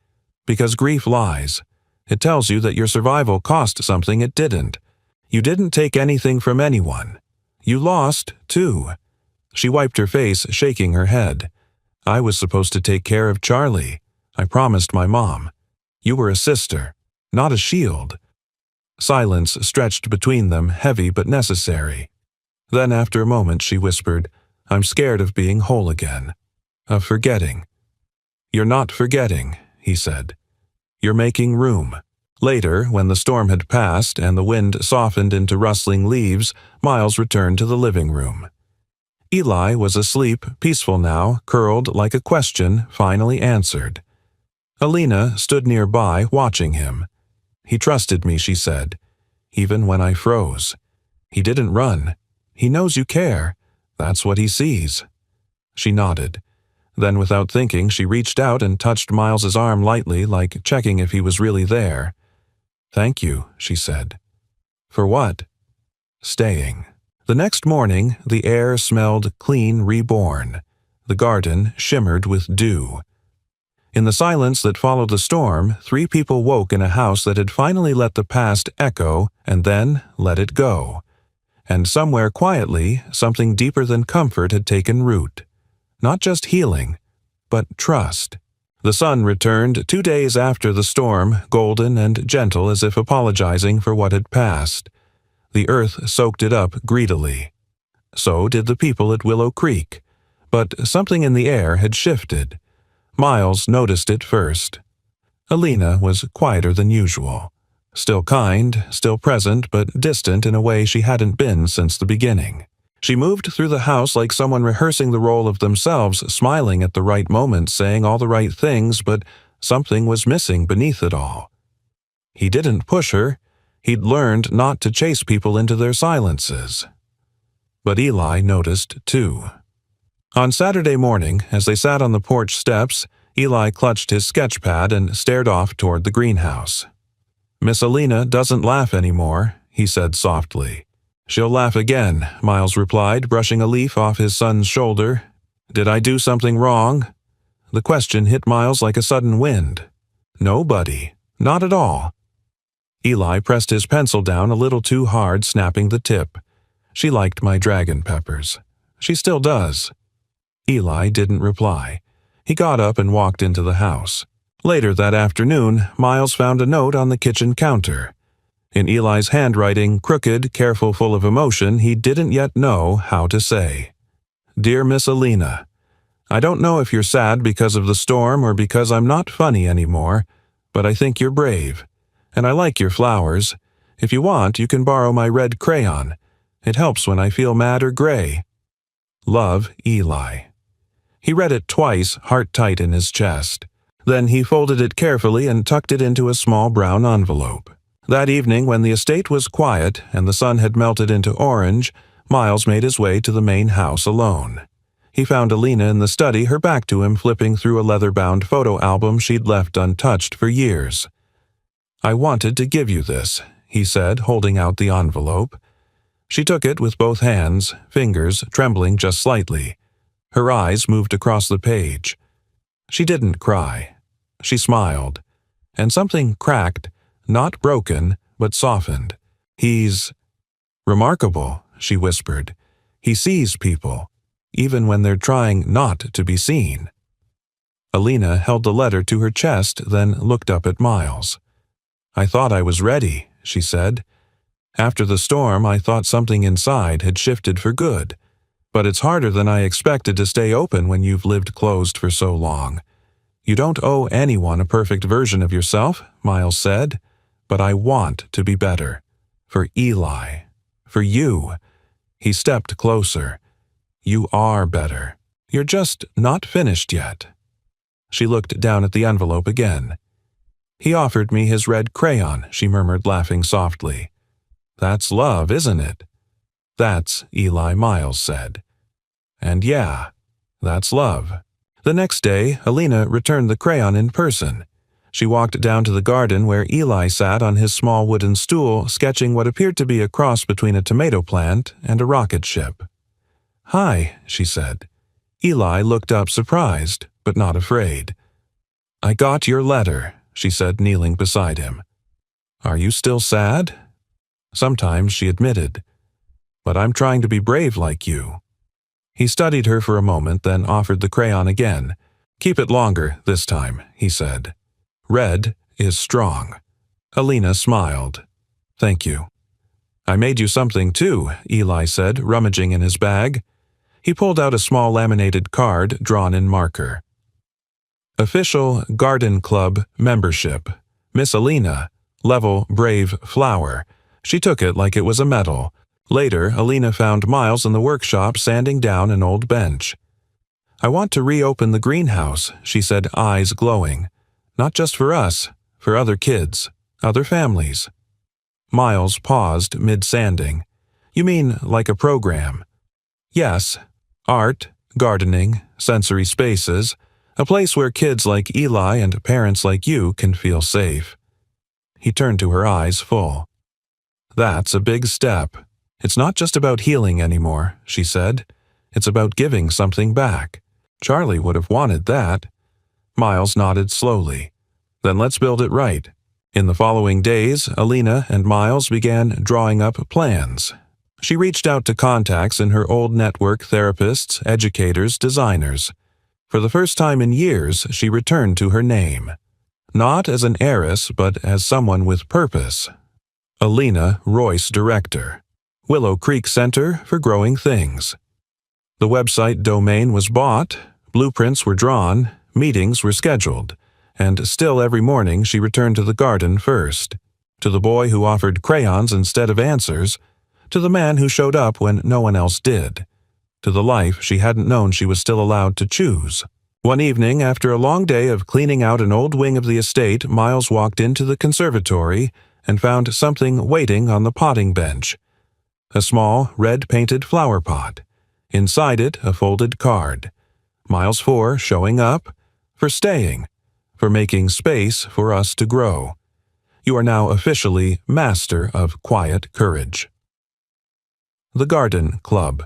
S1: Because grief lies. It tells you that your survival cost something it didn't. You didn't take anything from anyone. You lost, too. She wiped her face, shaking her head. I was supposed to take care of Charlie. I promised my mom. You were a sister, not a shield. Silence stretched between them, heavy but necessary. Then after a moment she whispered, I'm scared of being whole again. Of forgetting. You're not forgetting, he said. You're making room. Later, when the storm had passed and the wind softened into rustling leaves, Miles returned to the living room. Eli was asleep, peaceful now, curled like a question finally answered. Alina stood nearby, watching him. He trusted me, she said, even when I froze. He didn't run. He knows you care. That's what he sees. She nodded. Then, without thinking, she reached out and touched Miles's arm lightly, like checking if he was really there. Thank you, she said. For what? Staying. The next morning, the air smelled clean, reborn. The garden shimmered with dew. In the silence that followed the storm, 3 people woke in a house that had finally let the past echo and then let it go. And somewhere quietly, something deeper than comfort had taken root. Not just healing, but trust. The sun returned 2 days after the storm, golden and gentle as if apologizing for what had passed. The earth soaked it up greedily. So did the people at Willow Creek. But something in the air had shifted. Miles noticed it first. Alina was quieter than usual. Still kind, still present, but distant in a way she hadn't been since the beginning. She moved through the house like someone rehearsing the role of themselves, smiling at the right moment, saying all the right things, but something was missing beneath it all. He didn't push her. He'd learned not to chase people into their silences. But Eli noticed, too. On Saturday morning, as they sat on the porch steps, Eli clutched his sketch pad and stared off toward the greenhouse. "Miss Alina doesn't laugh anymore," he said softly. "She'll laugh again," Miles replied, brushing a leaf off his son's shoulder. "Did I do something wrong?" The question hit Miles like a sudden wind. "No, buddy. Not at all." Eli pressed his pencil down a little too hard, snapping the tip. "She liked my dragon peppers. She still does." Eli didn't reply. He got up and walked into the house. Later that afternoon, Miles found a note on the kitchen counter. In Eli's handwriting, crooked, careful, full of emotion, he didn't yet know how to say. "Dear Miss Alina, I don't know if you're sad because of the storm or because I'm not funny anymore, but I think you're brave. And I like your flowers. If you want, you can borrow my red crayon. It helps when I feel mad or gray. Love, Eli." He read it twice, heart tight in his chest. Then he folded it carefully and tucked it into a small brown envelope. That evening, when the estate was quiet and the sun had melted into orange, Miles made his way to the main house alone. He found Alina in the study, her back to him, flipping through a leather-bound photo album she'd left untouched for years. "I wanted to give you this," he said, holding out the envelope. She took it with both hands, fingers trembling just slightly. Her eyes moved across the page. She didn't cry. She smiled. And something cracked, not broken, but softened. "He's remarkable," she whispered. "He sees people, even when they're trying not to be seen." Alina held the letter to her chest, then looked up at Miles. "I thought I was ready," she said. "After the storm, I thought something inside had shifted for good. But it's harder than I expected to stay open when you've lived closed for so long. You don't owe anyone a perfect version of yourself," Miles said, "but I want to be better. For Eli. For you." He stepped closer. "You are better. You're just not finished yet." She looked down at the envelope again. "He offered me his red crayon," she murmured, laughing softly. "That's love, isn't it?" "That's Eli," Miles said. "And yeah, that's love." The next day, Alina returned the crayon in person. She walked down to the garden where Eli sat on his small wooden stool, sketching what appeared to be a cross between a tomato plant and a rocket ship. "Hi," she said. Eli looked up surprised, but not afraid. "I got your letter," she said, kneeling beside him. "Are you still sad?" "Sometimes," she admitted. "But I'm trying to be brave like you." He studied her for a moment, then offered the crayon again. "Keep it longer this time," he said. "Red is strong." Alina smiled. "Thank you." "I made you something too," Eli said, rummaging in his bag. He pulled out a small laminated card drawn in marker. "Official Garden Club membership. Miss Alina. Level Brave Flower." She took it like it was a medal. Later, Alina found Miles in the workshop sanding down an old bench. "I want to reopen the greenhouse," she said, eyes glowing. "Not just for us, for other kids, other families." Miles paused mid-sanding. "You mean like a program?" "Yes. Art, gardening, sensory spaces, a place where kids like Eli and parents like you can feel safe." He turned to her, eyes full. "That's a big step. It's not just about healing anymore," she said. "It's about giving something back. Charlie would have wanted that." Miles nodded slowly. "Then let's build it right." In the following days, Alina and Miles began drawing up plans. She reached out to contacts in her old network: therapists, educators, designers. For the first time in years, she returned to her name. Not as an heiress, but as someone with purpose. Alina Royce, Director. Willow Creek Center for Growing Things. The website domain was bought, blueprints were drawn, meetings were scheduled, and still every morning she returned to the garden first. To the boy who offered crayons instead of answers, to the man who showed up when no one else did, to the life she hadn't known she was still allowed to choose. One evening, after a long day of cleaning out an old wing of the estate, Miles walked into the conservatory and found something waiting on the potting bench. A small, red-painted flower pot. Inside it, a folded card. Miles 4 showing up. for staying, for making space for us to grow. You are now officially master of quiet courage. The Garden Club.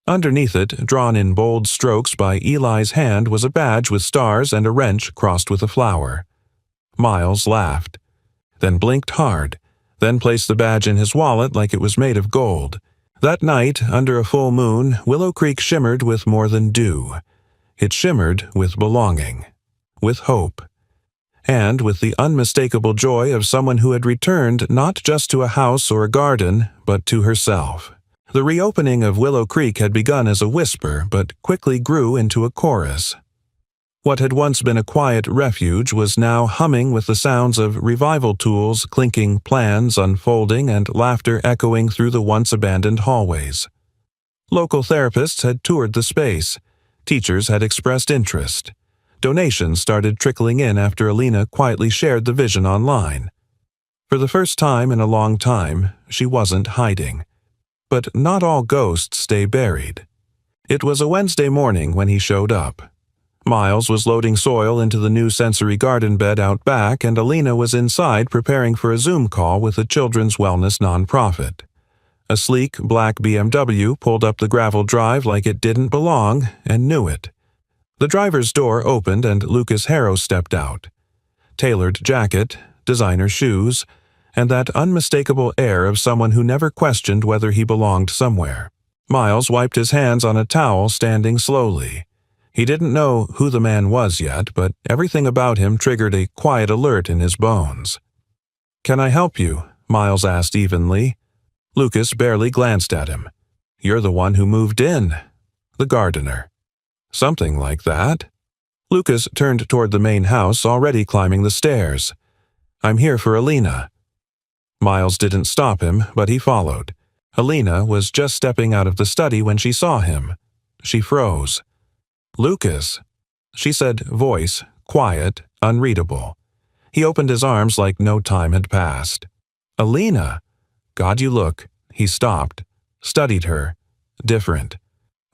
S1: Underneath it, drawn in bold strokes by Eli's hand, was a badge with stars and a wrench crossed with a flower. Miles laughed, then blinked hard, then placed the badge in his wallet like it was made of gold. That night, under a full moon, Willow Creek shimmered with more than dew. It shimmered with belonging, with hope, and with the unmistakable joy of someone who had returned not just to a house or a garden, but to herself. The reopening of Willow Creek had begun as a whisper, but quickly grew into a chorus. What had once been a quiet refuge was now humming with the sounds of revival tools clinking, plans unfolding, and laughter echoing through the once-abandoned hallways. Local therapists had toured the space. Teachers had expressed interest. Donations started trickling in after Alina quietly shared the vision online. For the first time in a long time, she wasn't hiding. But not all ghosts stay buried. It was a Wednesday morning when he showed up. Miles was loading soil into the new sensory garden bed out back, and Alina was inside preparing for a Zoom call with a children's wellness nonprofit. A sleek black BMW pulled up the gravel drive like it didn't belong, and knew it. The driver's door opened and Lucas Harrow stepped out. Tailored jacket, designer shoes, and that unmistakable air of someone who never questioned whether he belonged somewhere. Miles wiped his hands on a towel, standing slowly. He didn't know who the man was yet, but everything about him triggered a quiet alert in his bones. "Can I help you?" Miles asked evenly. Lucas barely glanced at him. "You're the one who moved in." The gardener. "Something like that." Lucas turned toward the main house, already climbing the stairs. "I'm here for Alina." Miles didn't stop him, but he followed. Alina was just stepping out of the study when she saw him. She froze. "Lucas," she said, voice quiet, unreadable. He opened his arms like no time had passed. "Alina, God, you look." He stopped, studied her. "Different.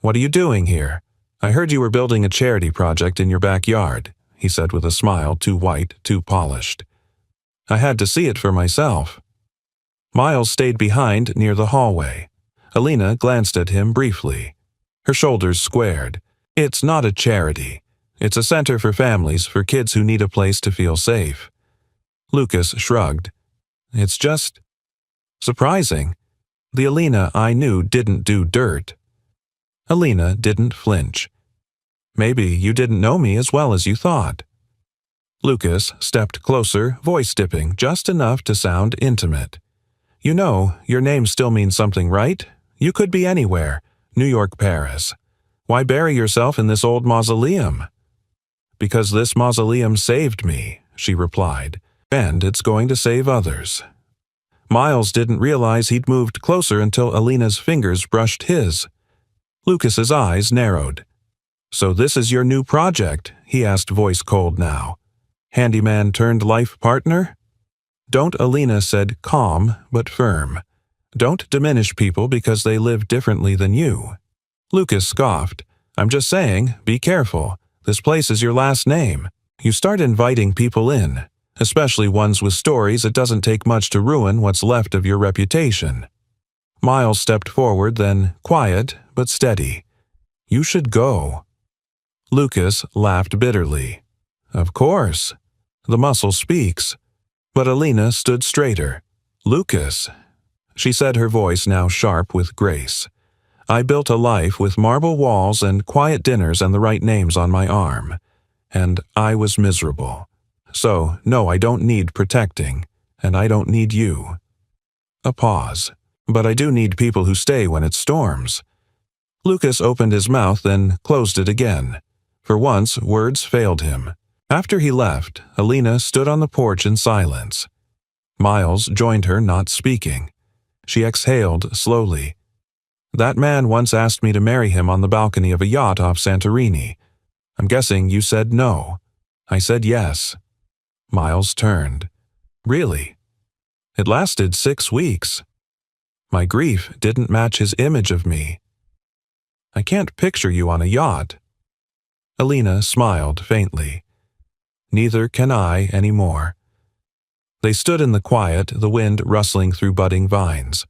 S1: What are you doing here? I heard you were building a charity project in your backyard," he said with a smile too white, too polished. "I had to see it for myself." Miles stayed behind near the hallway. Alina glanced at him briefly. Her shoulders squared. "It's not a charity. It's a center for families, for kids who need a place to feel safe." Lucas shrugged. "It's just surprising. The Alina I knew didn't do dirt." Alina didn't flinch. "Maybe you didn't know me as well as you thought." Lucas stepped closer, voice dipping just enough to sound intimate. "You know, your name still means something, right? You could be anywhere. New York, Paris. Why bury yourself in this old mausoleum?" "Because this mausoleum saved me," she replied, "and it's going to save others." Miles didn't realize he'd moved closer until Alina's fingers brushed his. Lucas's eyes narrowed. "So this is your new project?" he asked, voice cold now. "Handyman turned life partner?" "Don't," Alina said, calm but firm. "Don't diminish people because they live differently than you." Lucas scoffed. "I'm just saying, be careful. This place is your last name. You start inviting people in, especially ones with stories. It doesn't take much to ruin what's left of your reputation." Miles stepped forward, then quiet but steady. "You should go." Lucas laughed bitterly. "Of course. The muscle speaks." But Alina stood straighter. "Lucas," she said, her voice now sharp with grace. "I built a life with marble walls and quiet dinners and the right names on my arm. And I was miserable. So, no, I don't need protecting, and I don't need you." A pause. "But I do need people who stay when it storms." Lucas opened his mouth, then closed it again. For once, words failed him. After he left, Alina stood on the porch in silence. Miles joined her, not speaking. She exhaled slowly. "That man once asked me to marry him on the balcony of a yacht off Santorini. I'm guessing you said no." "I said yes." Miles turned. "Really?" "It lasted 6 weeks. My grief didn't match his image of me." "I can't picture you on a yacht." Alina smiled faintly. Neither can I anymore. They stood in the quiet, the wind rustling through budding vines.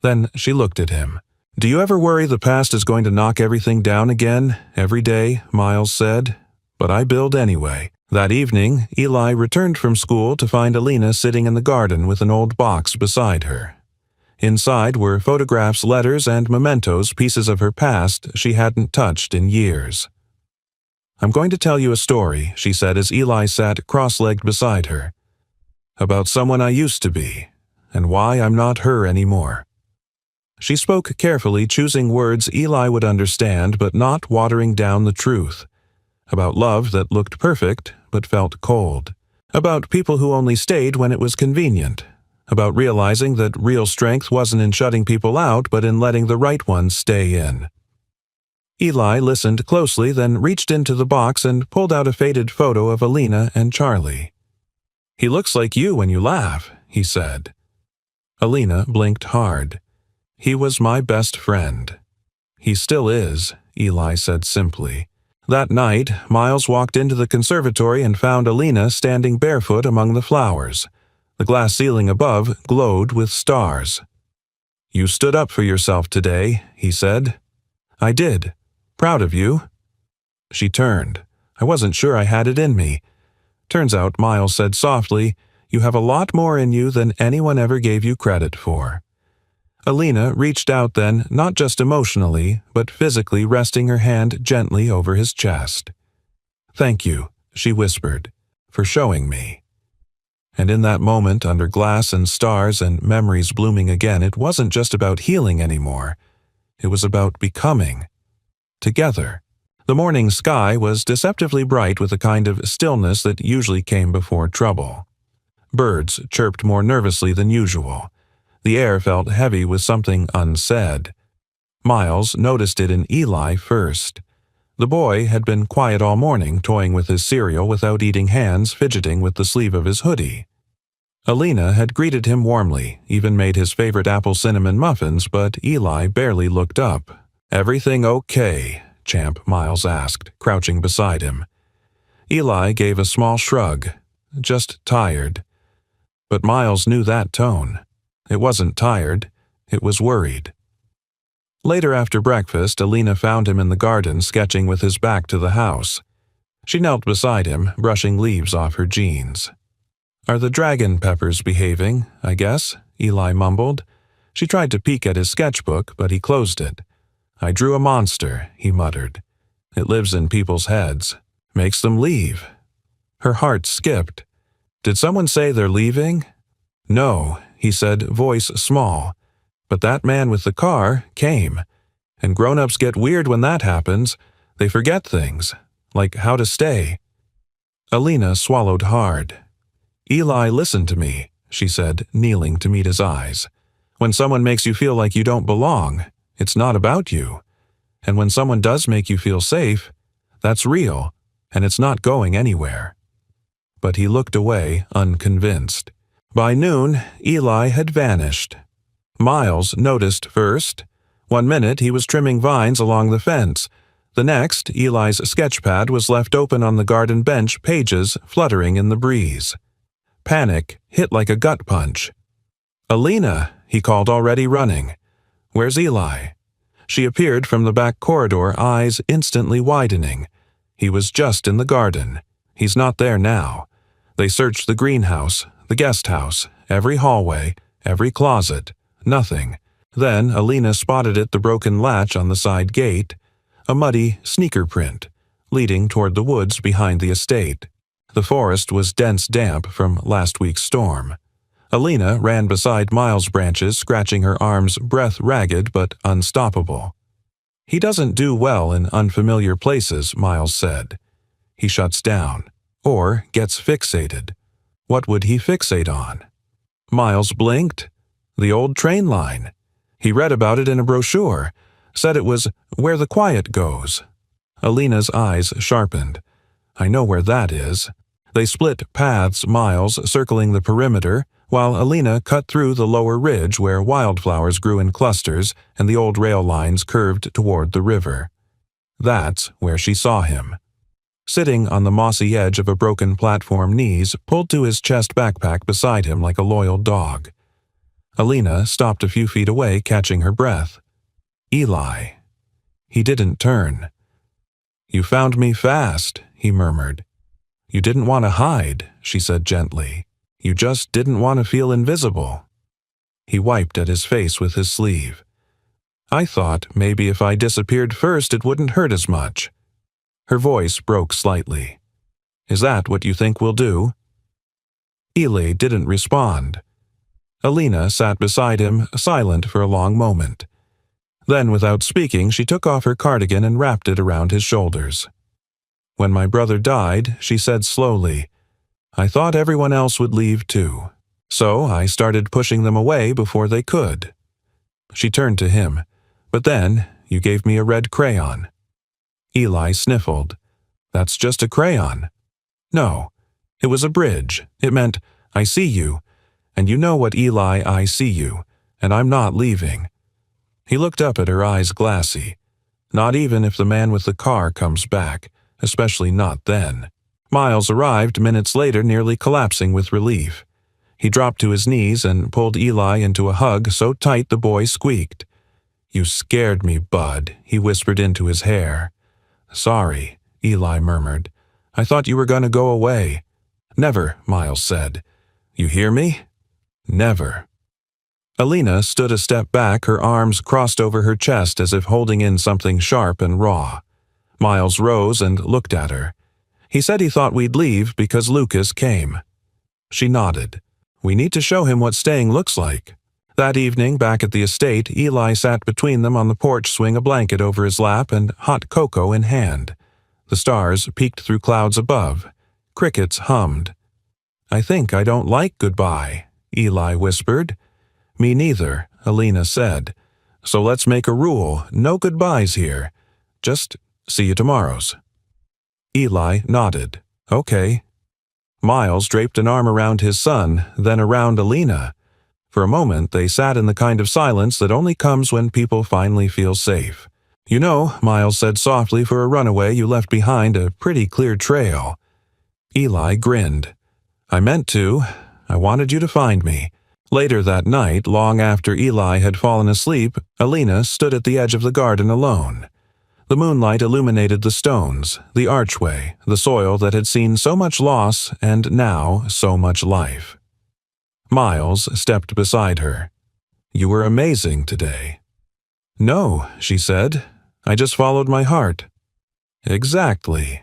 S1: Then she looked at him. Do you ever worry the past is going to knock everything down again, every day? Miles said. But I build anyway. That evening, Eli returned from school to find Alina sitting in the garden with an old box beside her. Inside were photographs, letters, and mementos, pieces of her past she hadn't touched in years. I'm going to tell you a story, she said as Eli sat cross-legged beside her. About someone I used to be, and why I'm not her anymore. She spoke carefully, choosing words Eli would understand but not watering down the truth. About love that looked perfect but felt cold. About people who only stayed when it was convenient. About realizing that real strength wasn't in shutting people out but in letting the right ones stay in. Eli listened closely, then reached into the box and pulled out a faded photo of Alina and Charlie. He looks like you when you laugh, he said. Alina blinked hard. He was my best friend. He still is, Eli said simply. That night, Miles walked into the conservatory and found Alina standing barefoot among the flowers. The glass ceiling above glowed with stars. You stood up for yourself today, he said. I did. Proud of you. She turned. I wasn't sure I had it in me. Turns out, Miles said softly, you have a lot more in you than anyone ever gave you credit for. Alina reached out then, not just emotionally, but physically resting her hand gently over his chest. Thank you, she whispered, for showing me. And in that moment, under glass and stars and memories blooming again, it wasn't just about healing anymore. It was about becoming. Together. The morning sky was deceptively bright with a kind of stillness that usually came before trouble. Birds chirped more nervously than usual. The air felt heavy with something unsaid. Miles noticed it in Eli first. The boy had been quiet all morning, toying with his cereal without eating hands, fidgeting with the sleeve of his hoodie. Alina had greeted him warmly, even made his favorite apple cinnamon muffins, but Eli barely looked up. Everything okay? Champ, Miles asked, crouching beside him. Eli gave a small shrug. Just tired. But Miles knew that tone. It wasn't tired, it was worried. Later after breakfast, Alina found him in the garden sketching with his back to the house. She knelt beside him, brushing leaves off her jeans. Are the dragon peppers behaving, I guess? Eli mumbled. She tried to peek at his sketchbook, but he closed it. I drew a monster, he muttered. It lives in people's heads. Makes them leave. Her heart skipped. Did someone say they're leaving? No, he said, voice small. But that man with the car came. And grown-ups get weird when that happens. They forget things, like how to stay. Alina swallowed hard. Eli, listen to me, she said, kneeling to meet his eyes. When someone makes you feel like you don't belong, it's not about you. And when someone does make you feel safe, that's real, and it's not going anywhere. But he looked away, unconvinced. By noon, Eli had vanished. Miles noticed first. 1 minute he was trimming vines along the fence. The next, Eli's sketchpad was left open on the garden bench, pages fluttering in the breeze. Panic hit like a gut punch. Alina, he called, already running. Where's Eli? She appeared from the back corridor, eyes instantly widening. He was just in the garden. He's not there now. They searched the greenhouse, the guest house, every hallway, every closet. Nothing. Then Alina spotted the broken latch on the side gate, a muddy sneaker print, leading toward the woods behind the estate. The forest was dense damp from last week's storm. Alina ran beside Miles' branches, scratching her arms, breath ragged but unstoppable. He doesn't do well in unfamiliar places, Miles said. He shuts down, or gets fixated. What would he fixate on? Miles blinked. The old train line. He read about it in a brochure, said it was where the quiet goes. Alina's eyes sharpened. I know where that is. They split paths, Miles circling the perimeter, while Alina cut through the lower ridge where wildflowers grew in clusters and the old rail lines curved toward the river. That's where she saw him, Sitting on the mossy edge of a broken platform, knees pulled to his chest backpack beside him like a loyal dog. Alina stopped a few feet away, catching her breath. Eli. He didn't turn. "You found me fast," he murmured. "You didn't want to hide," she said gently. "You just didn't want to feel invisible." He wiped at his face with his sleeve. "I thought maybe if I disappeared first it wouldn't hurt as much." Her voice broke slightly. "Is that what you think we'll do?" Eli didn't respond. Alina sat beside him, silent for a long moment. Then, without speaking, she took off her cardigan and wrapped it around his shoulders. "When my brother died," she said slowly, "I thought everyone else would leave too. So I started pushing them away before they could." She turned to him. "But then, you gave me a red crayon." Eli sniffled. "That's just a crayon." "No, it was a bridge. It meant, I see you. And you know what, Eli, I see you. And I'm not leaving." He looked up at her, eyes glassy. "Not even if the man with the car comes back. Especially not then." Miles arrived minutes later, nearly collapsing with relief. He dropped to his knees and pulled Eli into a hug so tight the boy squeaked. "You scared me, bud," he whispered into his hair. "Sorry," Eli murmured. "I thought you were going to go away." "Never," Miles said. "You hear me? Never." Alina stood a step back, her arms crossed over her chest as if holding in something sharp and raw. Miles rose and looked at her. "He said he thought we'd leave because Lucas came." She nodded. "We need to show him what staying looks like." That evening, back at the estate, Eli sat between them on the porch, swing a blanket over his lap and hot cocoa in hand. The stars peeked through clouds above. Crickets hummed. "I think I don't like goodbye," Eli whispered. "Me neither," Alina said. "So let's make a rule, no goodbyes here. Just see you tomorrows." Eli nodded. "Okay." Miles draped an arm around his son, then around Alina. For a moment, they sat in the kind of silence that only comes when people finally feel safe. "You know," Miles said softly, "for a runaway you left behind a pretty clear trail." Eli grinned. "I meant to. I wanted you to find me." Later that night, long after Eli had fallen asleep, Alina stood at the edge of the garden alone. The moonlight illuminated the stones, the archway, the soil that had seen so much loss and now so much life. Miles stepped beside her. "You were amazing today." "No," she said. "I just followed my heart." "Exactly."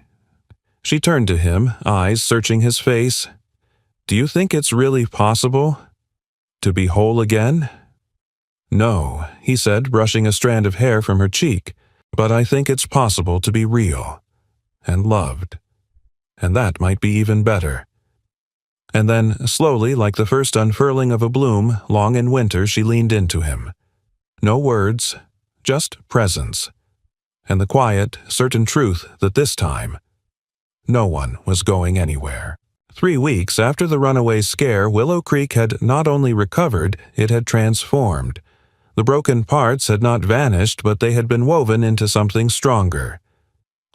S1: She turned to him, eyes searching his face. "Do you think it's really possible to be whole again?" "No," he said, brushing a strand of hair from her cheek. "But I think it's possible to be real and loved. And that might be even better." And then, slowly, like the first unfurling of a bloom, long in winter, she leaned into him. No words, just presence. And the quiet, certain truth that this time, no one was going anywhere. 3 weeks after the runaway scare, Willow Creek had not only recovered, it had transformed. The broken parts had not vanished, but they had been woven into something stronger.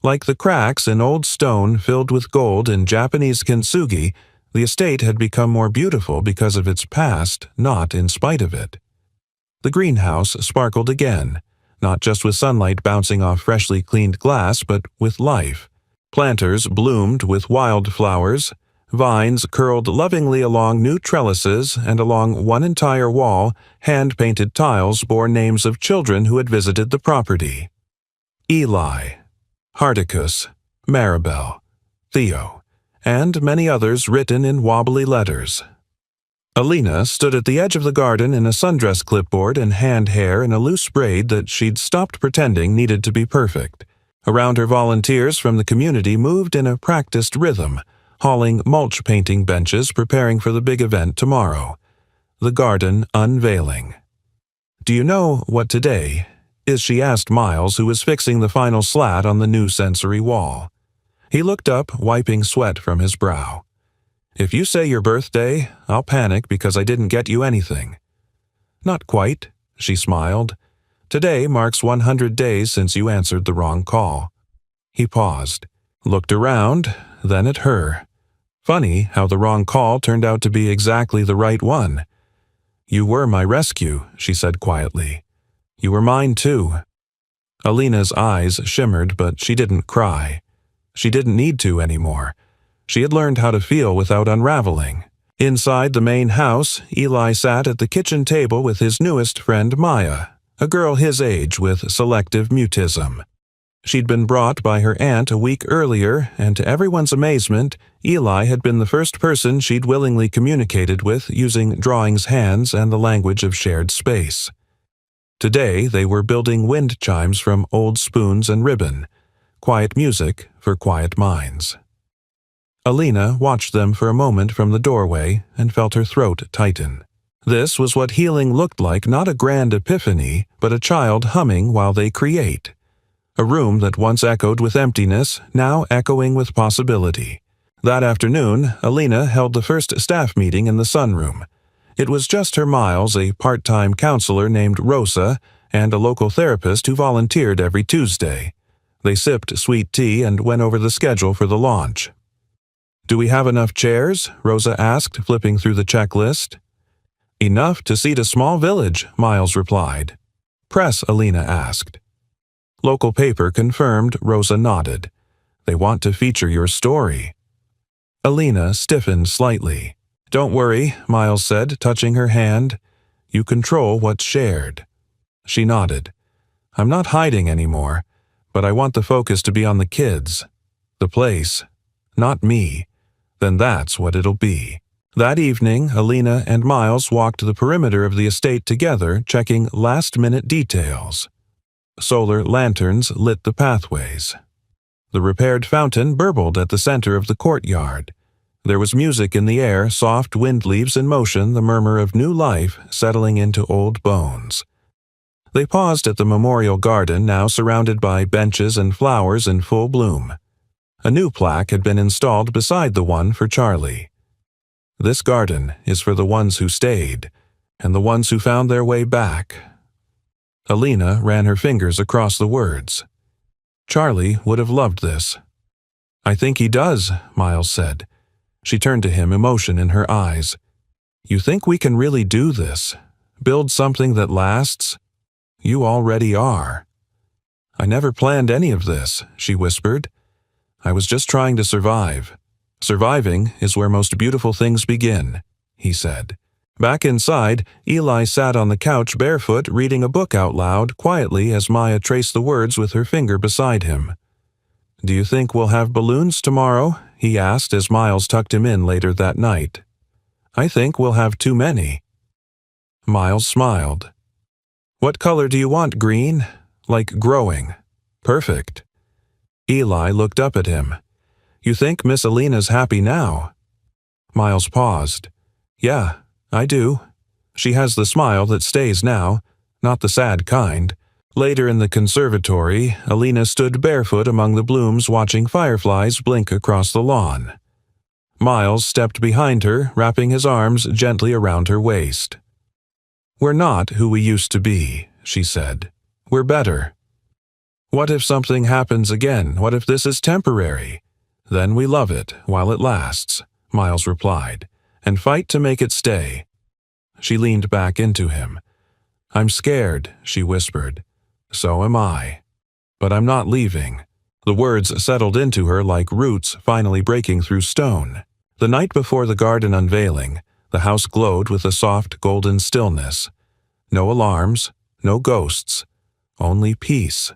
S1: Like the cracks in old stone filled with gold in Japanese kintsugi, the estate had become more beautiful because of its past, not in spite of it. The greenhouse sparkled again, not just with sunlight bouncing off freshly cleaned glass, but with life. Planters bloomed with wildflowers. Vines curled lovingly along new trellises, and along one entire wall, hand-painted tiles bore names of children who had visited the property. Eli, Hardicus, Maribel, Theo, and many others written in wobbly letters. Alina stood at the edge of the garden in a sundress clipboard and hand hair in a loose braid that she'd stopped pretending needed to be perfect. Around her, volunteers from the community moved in a practiced rhythm, hauling mulch painting benches, preparing for the big event tomorrow, the garden unveiling. "Do you know what today is?" she asked Miles, who was fixing the final slat on the new sensory wall. He looked up, wiping sweat from his brow. "If you say your birthday, I'll panic because I didn't get you anything." "Not quite," she smiled. "Today marks 100 days since you answered the wrong call." He paused. looked around, then at her. Funny how the wrong call turned out to be exactly the right one. "You were my rescue," she said quietly. "You were mine too." Alina's eyes shimmered, but she didn't cry. She didn't need to anymore. She had learned how to feel without unraveling. Inside the main house, Eli sat at the kitchen table with his newest friend Maya, a girl his age with selective mutism. She'd been brought by her aunt a week earlier, and to everyone's amazement, Eli had been the first person she'd willingly communicated with using drawings, hands, and the language of shared space. Today, they were building wind chimes from old spoons and ribbon, quiet music for quiet minds. Alina watched them for a moment from the doorway and felt her throat tighten. This was what healing looked like, not a grand epiphany, but a child humming while they create. A room that once echoed with emptiness, now echoing with possibility. That afternoon, Alina held the first staff meeting in the sunroom. It was just her Miles, a part-time counselor named Rosa, and a local therapist who volunteered every Tuesday. They sipped sweet tea and went over the schedule for the launch. "Do we have enough chairs?" Rosa asked, flipping through the checklist. "Enough to seat a small village," Miles replied. "Press?" Alina asked. Local paper confirmed. Rosa nodded. "They want to feature your story." Alina stiffened slightly. "Don't worry," Miles said, touching her hand. "You control what's shared." She nodded. "I'm not hiding anymore, but I want the focus to be on the kids. The place. Not me. Then that's what it'll be." That evening, Alina and Miles walked the perimeter of the estate together, checking last-minute details. Solar lanterns lit the pathways. The repaired fountain burbled at the center of the courtyard. There was music in the air, soft wind leaves in motion, the murmur of new life settling into old bones. They paused at the memorial garden, now surrounded by benches and flowers in full bloom. A new plaque had been installed beside the one for Charlie. "This garden is for the ones who stayed, and the ones who found their way back." Alina ran her fingers across the words. "Charlie would have loved this." "I think he does," Miles said. She turned to him, emotion in her eyes. "You think we can really do this? Build something that lasts? You already are." "I never planned any of this," she whispered. "I was just trying to survive. Surviving is where most beautiful things begin," he said. Back inside, Eli sat on the couch barefoot, reading a book out loud, quietly as Maya traced the words with her finger beside him. "Do you think we'll have balloons tomorrow?" he asked as Miles tucked him in later that night. "I think we'll have too many." Miles smiled. "What color do you want, green? Like growing." "Perfect." Eli looked up at him. "You think Miss Alina's happy now?" Miles paused. "Yeah, I do. She has the smile that stays now, not the sad kind." Later in the conservatory, Alina stood barefoot among the blooms watching fireflies blink across the lawn. Miles stepped behind her, wrapping his arms gently around her waist. "We're not who we used to be," she said. "We're better." "What if something happens again? What if this is temporary?" "Then we love it while it lasts," Miles replied, "and fight to make it stay." She leaned back into him. "I'm scared," she whispered. "So am I. But I'm not leaving." The words settled into her like roots finally breaking through stone. The night before the garden unveiling, the house glowed with a soft golden stillness. No alarms, no ghosts, only peace.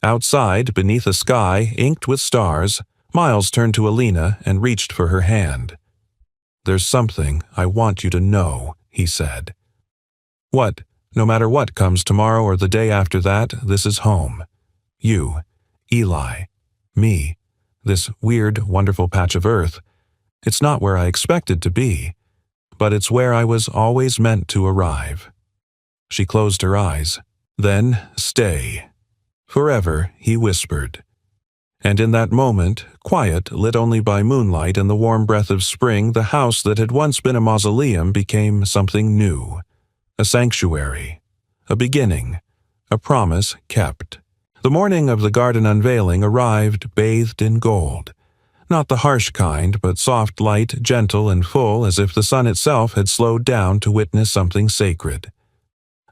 S1: Outside, beneath a sky inked with stars, Miles turned to Alina and reached for her hand. "There's something I want you to know," he said. "What? No matter what comes tomorrow or the day after that, this is home. You, Eli, me, this weird, wonderful patch of earth. It's not where I expected to be, but it's where I was always meant to arrive." She closed her eyes. "Then stay. Forever," he whispered. And in that moment, quiet, lit only by moonlight and the warm breath of spring, the house that had once been a mausoleum became something new. A sanctuary. A beginning. A promise kept. The morning of the garden unveiling arrived bathed in gold. Not the harsh kind, but soft light, gentle and full, as if the sun itself had slowed down to witness something sacred.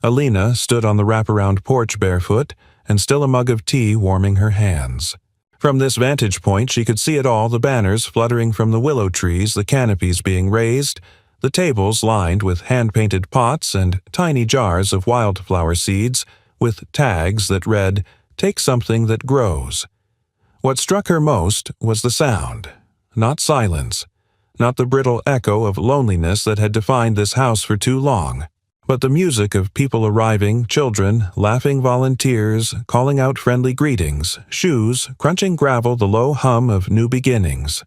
S1: Alina stood on the wraparound porch barefoot, and still a mug of tea warming her hands. From this vantage point she could see it all, the banners fluttering from the willow trees, the canopies being raised, the tables lined with hand-painted pots and tiny jars of wildflower seeds with tags that read, "Take something that grows." What struck her most was the sound, not silence, not the brittle echo of loneliness that had defined this house for too long, but the music of people arriving, children, laughing volunteers, calling out friendly greetings, shoes crunching gravel, the low hum of new beginnings.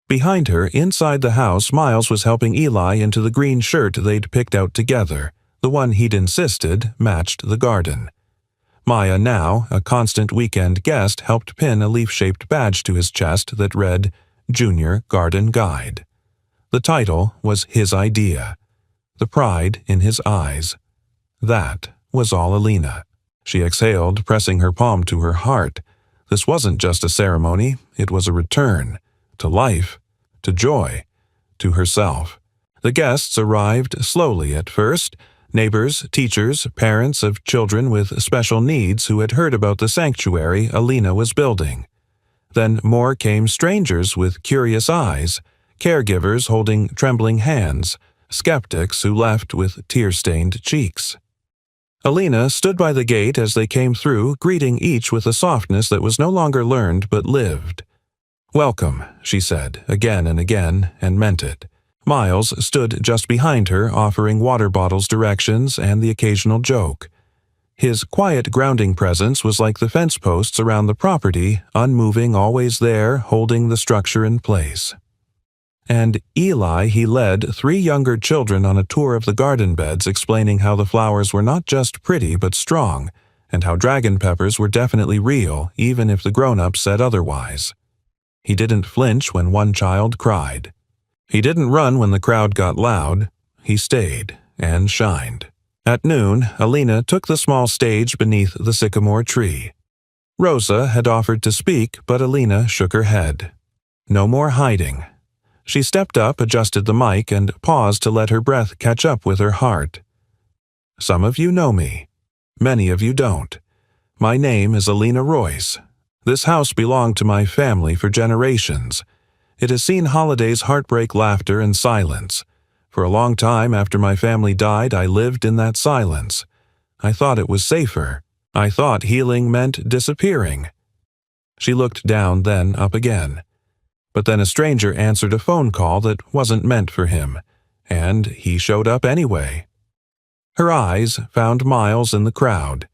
S1: Behind her, inside the house, Miles was helping Eli into the green shirt they'd picked out together. The one he'd insisted matched the garden. Maya, now a constant weekend guest, helped pin a leaf-shaped badge to his chest that read, "Junior Garden Guide." The title was his idea. The pride in his eyes. That was all Alina. She exhaled, pressing her palm to her heart. This wasn't just a ceremony, it was a return. To life, to joy, to herself. The guests arrived slowly at first. Neighbors, teachers, parents of children with special needs who had heard about the sanctuary Alina was building. Then more came strangers with curious eyes, caregivers holding trembling hands, skeptics who left with tear-stained cheeks. Alina stood by the gate as they came through, greeting each with a softness that was no longer learned but lived. "Welcome," she said, again and again, and meant it. Miles stood just behind her, offering water bottles, directions, and the occasional joke. His quiet, grounding presence was like the fence posts around the property, unmoving, always there, holding the structure in place. And Eli, he led 3 younger children on a tour of the garden beds, explaining how the flowers were not just pretty but strong, and how dragon peppers were definitely real, even if the grown-ups said otherwise. He didn't flinch when one child cried. He didn't run when the crowd got loud. He stayed and shined. At noon, Alina took the small stage beneath the sycamore tree. Rosa had offered to speak, but Alina shook her head. No more hiding. She stepped up, adjusted the mic, and paused to let her breath catch up with her heart. Some of you know me. Many of you don't. My name is Alina Royce. This house belonged to my family for generations. It has seen holidays, heartbreak, laughter, and silence. For a long time after my family died, I lived in that silence. I thought it was safer. I thought healing meant disappearing. She looked down, then up again. But then a stranger answered a phone call that wasn't meant for him, and he showed up anyway. Her eyes found Miles in the crowd.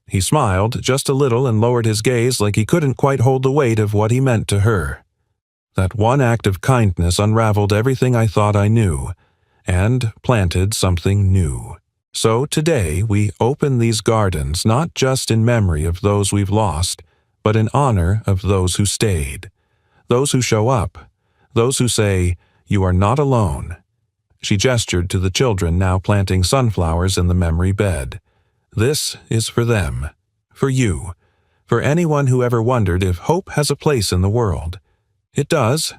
S1: He smiled just a little and lowered his gaze like he couldn't quite hold the weight of what he meant to her. That one act of kindness unraveled everything I thought I knew, and planted something new. So today we open these gardens not just in memory of those we've lost, but in honor of those who stayed, those who show up, those who say, "You are not alone." She gestured to the children now planting sunflowers in the memory bed. This is for them, for you, for anyone who ever wondered if hope has a place in the world. It does,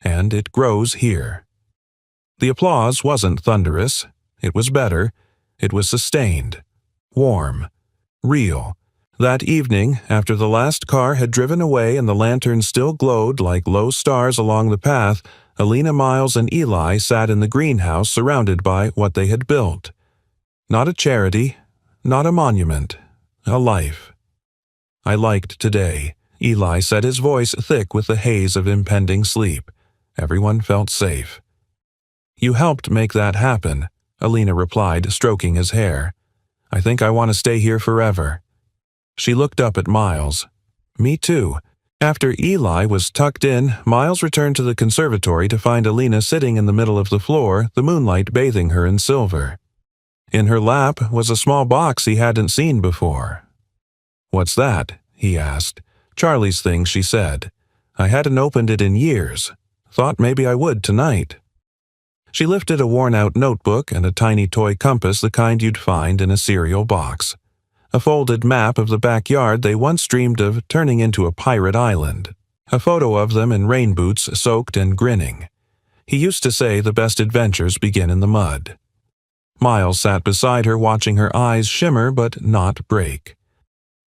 S1: and it grows here. The applause wasn't thunderous. It was better. It was sustained, warm, real. That evening, after the last car had driven away and the lanterns still glowed like low stars along the path, Alina, Miles, and Eli sat in the greenhouse surrounded by what they had built. Not a charity, not a monument, a life. I liked today. Eli said, his voice thick with the haze of impending sleep. Everyone felt safe. "You helped make that happen," Alina replied, stroking his hair. "I think I want to stay here forever." She looked up at Miles. "Me too." After Eli was tucked in, Miles returned to the conservatory to find Alina sitting in the middle of the floor, the moonlight bathing her in silver. In her lap was a small box he hadn't seen before. "What's that?" he asked. "Charlie's thing," she said. "I hadn't opened it in years. Thought maybe I would tonight." She lifted a worn-out notebook and a tiny toy compass, the kind you'd find in a cereal box. a folded map of the backyard they once dreamed of turning into a pirate island, a photo of them in rain boots, soaked and grinning. He used to say the best adventures begin in the mud. Miles sat beside her, watching her eyes shimmer but not break.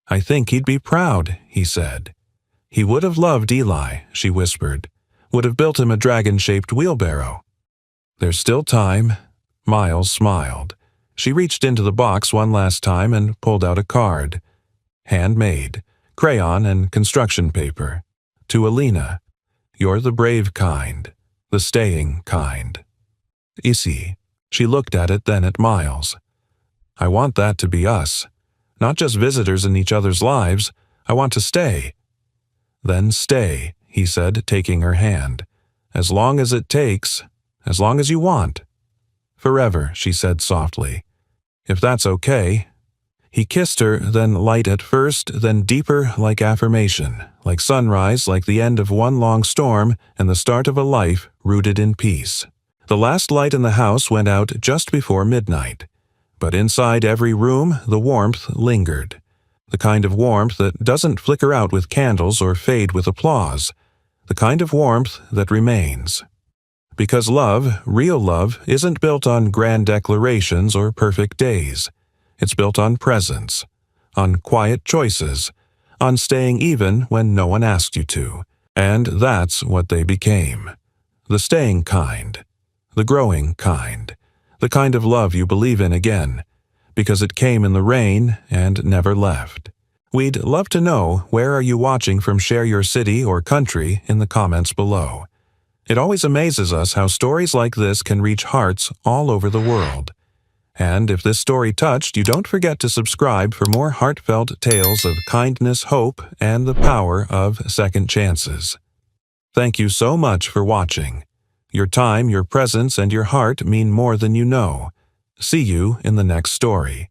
S1: "I think he'd be proud," he said. "He would have loved Eli," she whispered. "Would have built him a dragon-shaped wheelbarrow." "There's still time." Miles smiled. She reached into the box one last time and pulled out a card. "Handmade, crayon and construction paper. To Alina. You're the brave kind, the staying kind. Issy." She looked at it, then at Miles. "I want that to be us. Not just visitors in each other's lives. I want to stay." "Then stay," he said, taking her hand. "As long as it takes, as long as you want." "Forever," she said softly. "If that's okay." He kissed her, then light at first, then deeper, like affirmation, like sunrise, like the end of one long storm and the start of a life rooted in peace. The last light in the house went out just before midnight. But inside every room, the warmth lingered. The kind of warmth that doesn't flicker out with candles or fade with applause. The kind of warmth that remains. Because love, real love, isn't built on grand declarations or perfect days. It's built on presence, on quiet choices, on staying even when no one asked you to. And that's what they became. The staying kind. The growing kind. The kind of love you believe in again, because it came in the rain and never left. We'd love to know, where are you watching from? Share your city or country in the comments below. It always amazes us how stories like this can reach hearts all over the world. And if this story touched you, don't forget to subscribe for more heartfelt tales of kindness, hope, and the power of second chances. Thank you so much for watching. Your time, your presence, and your heart mean more than you know. See you in the next story.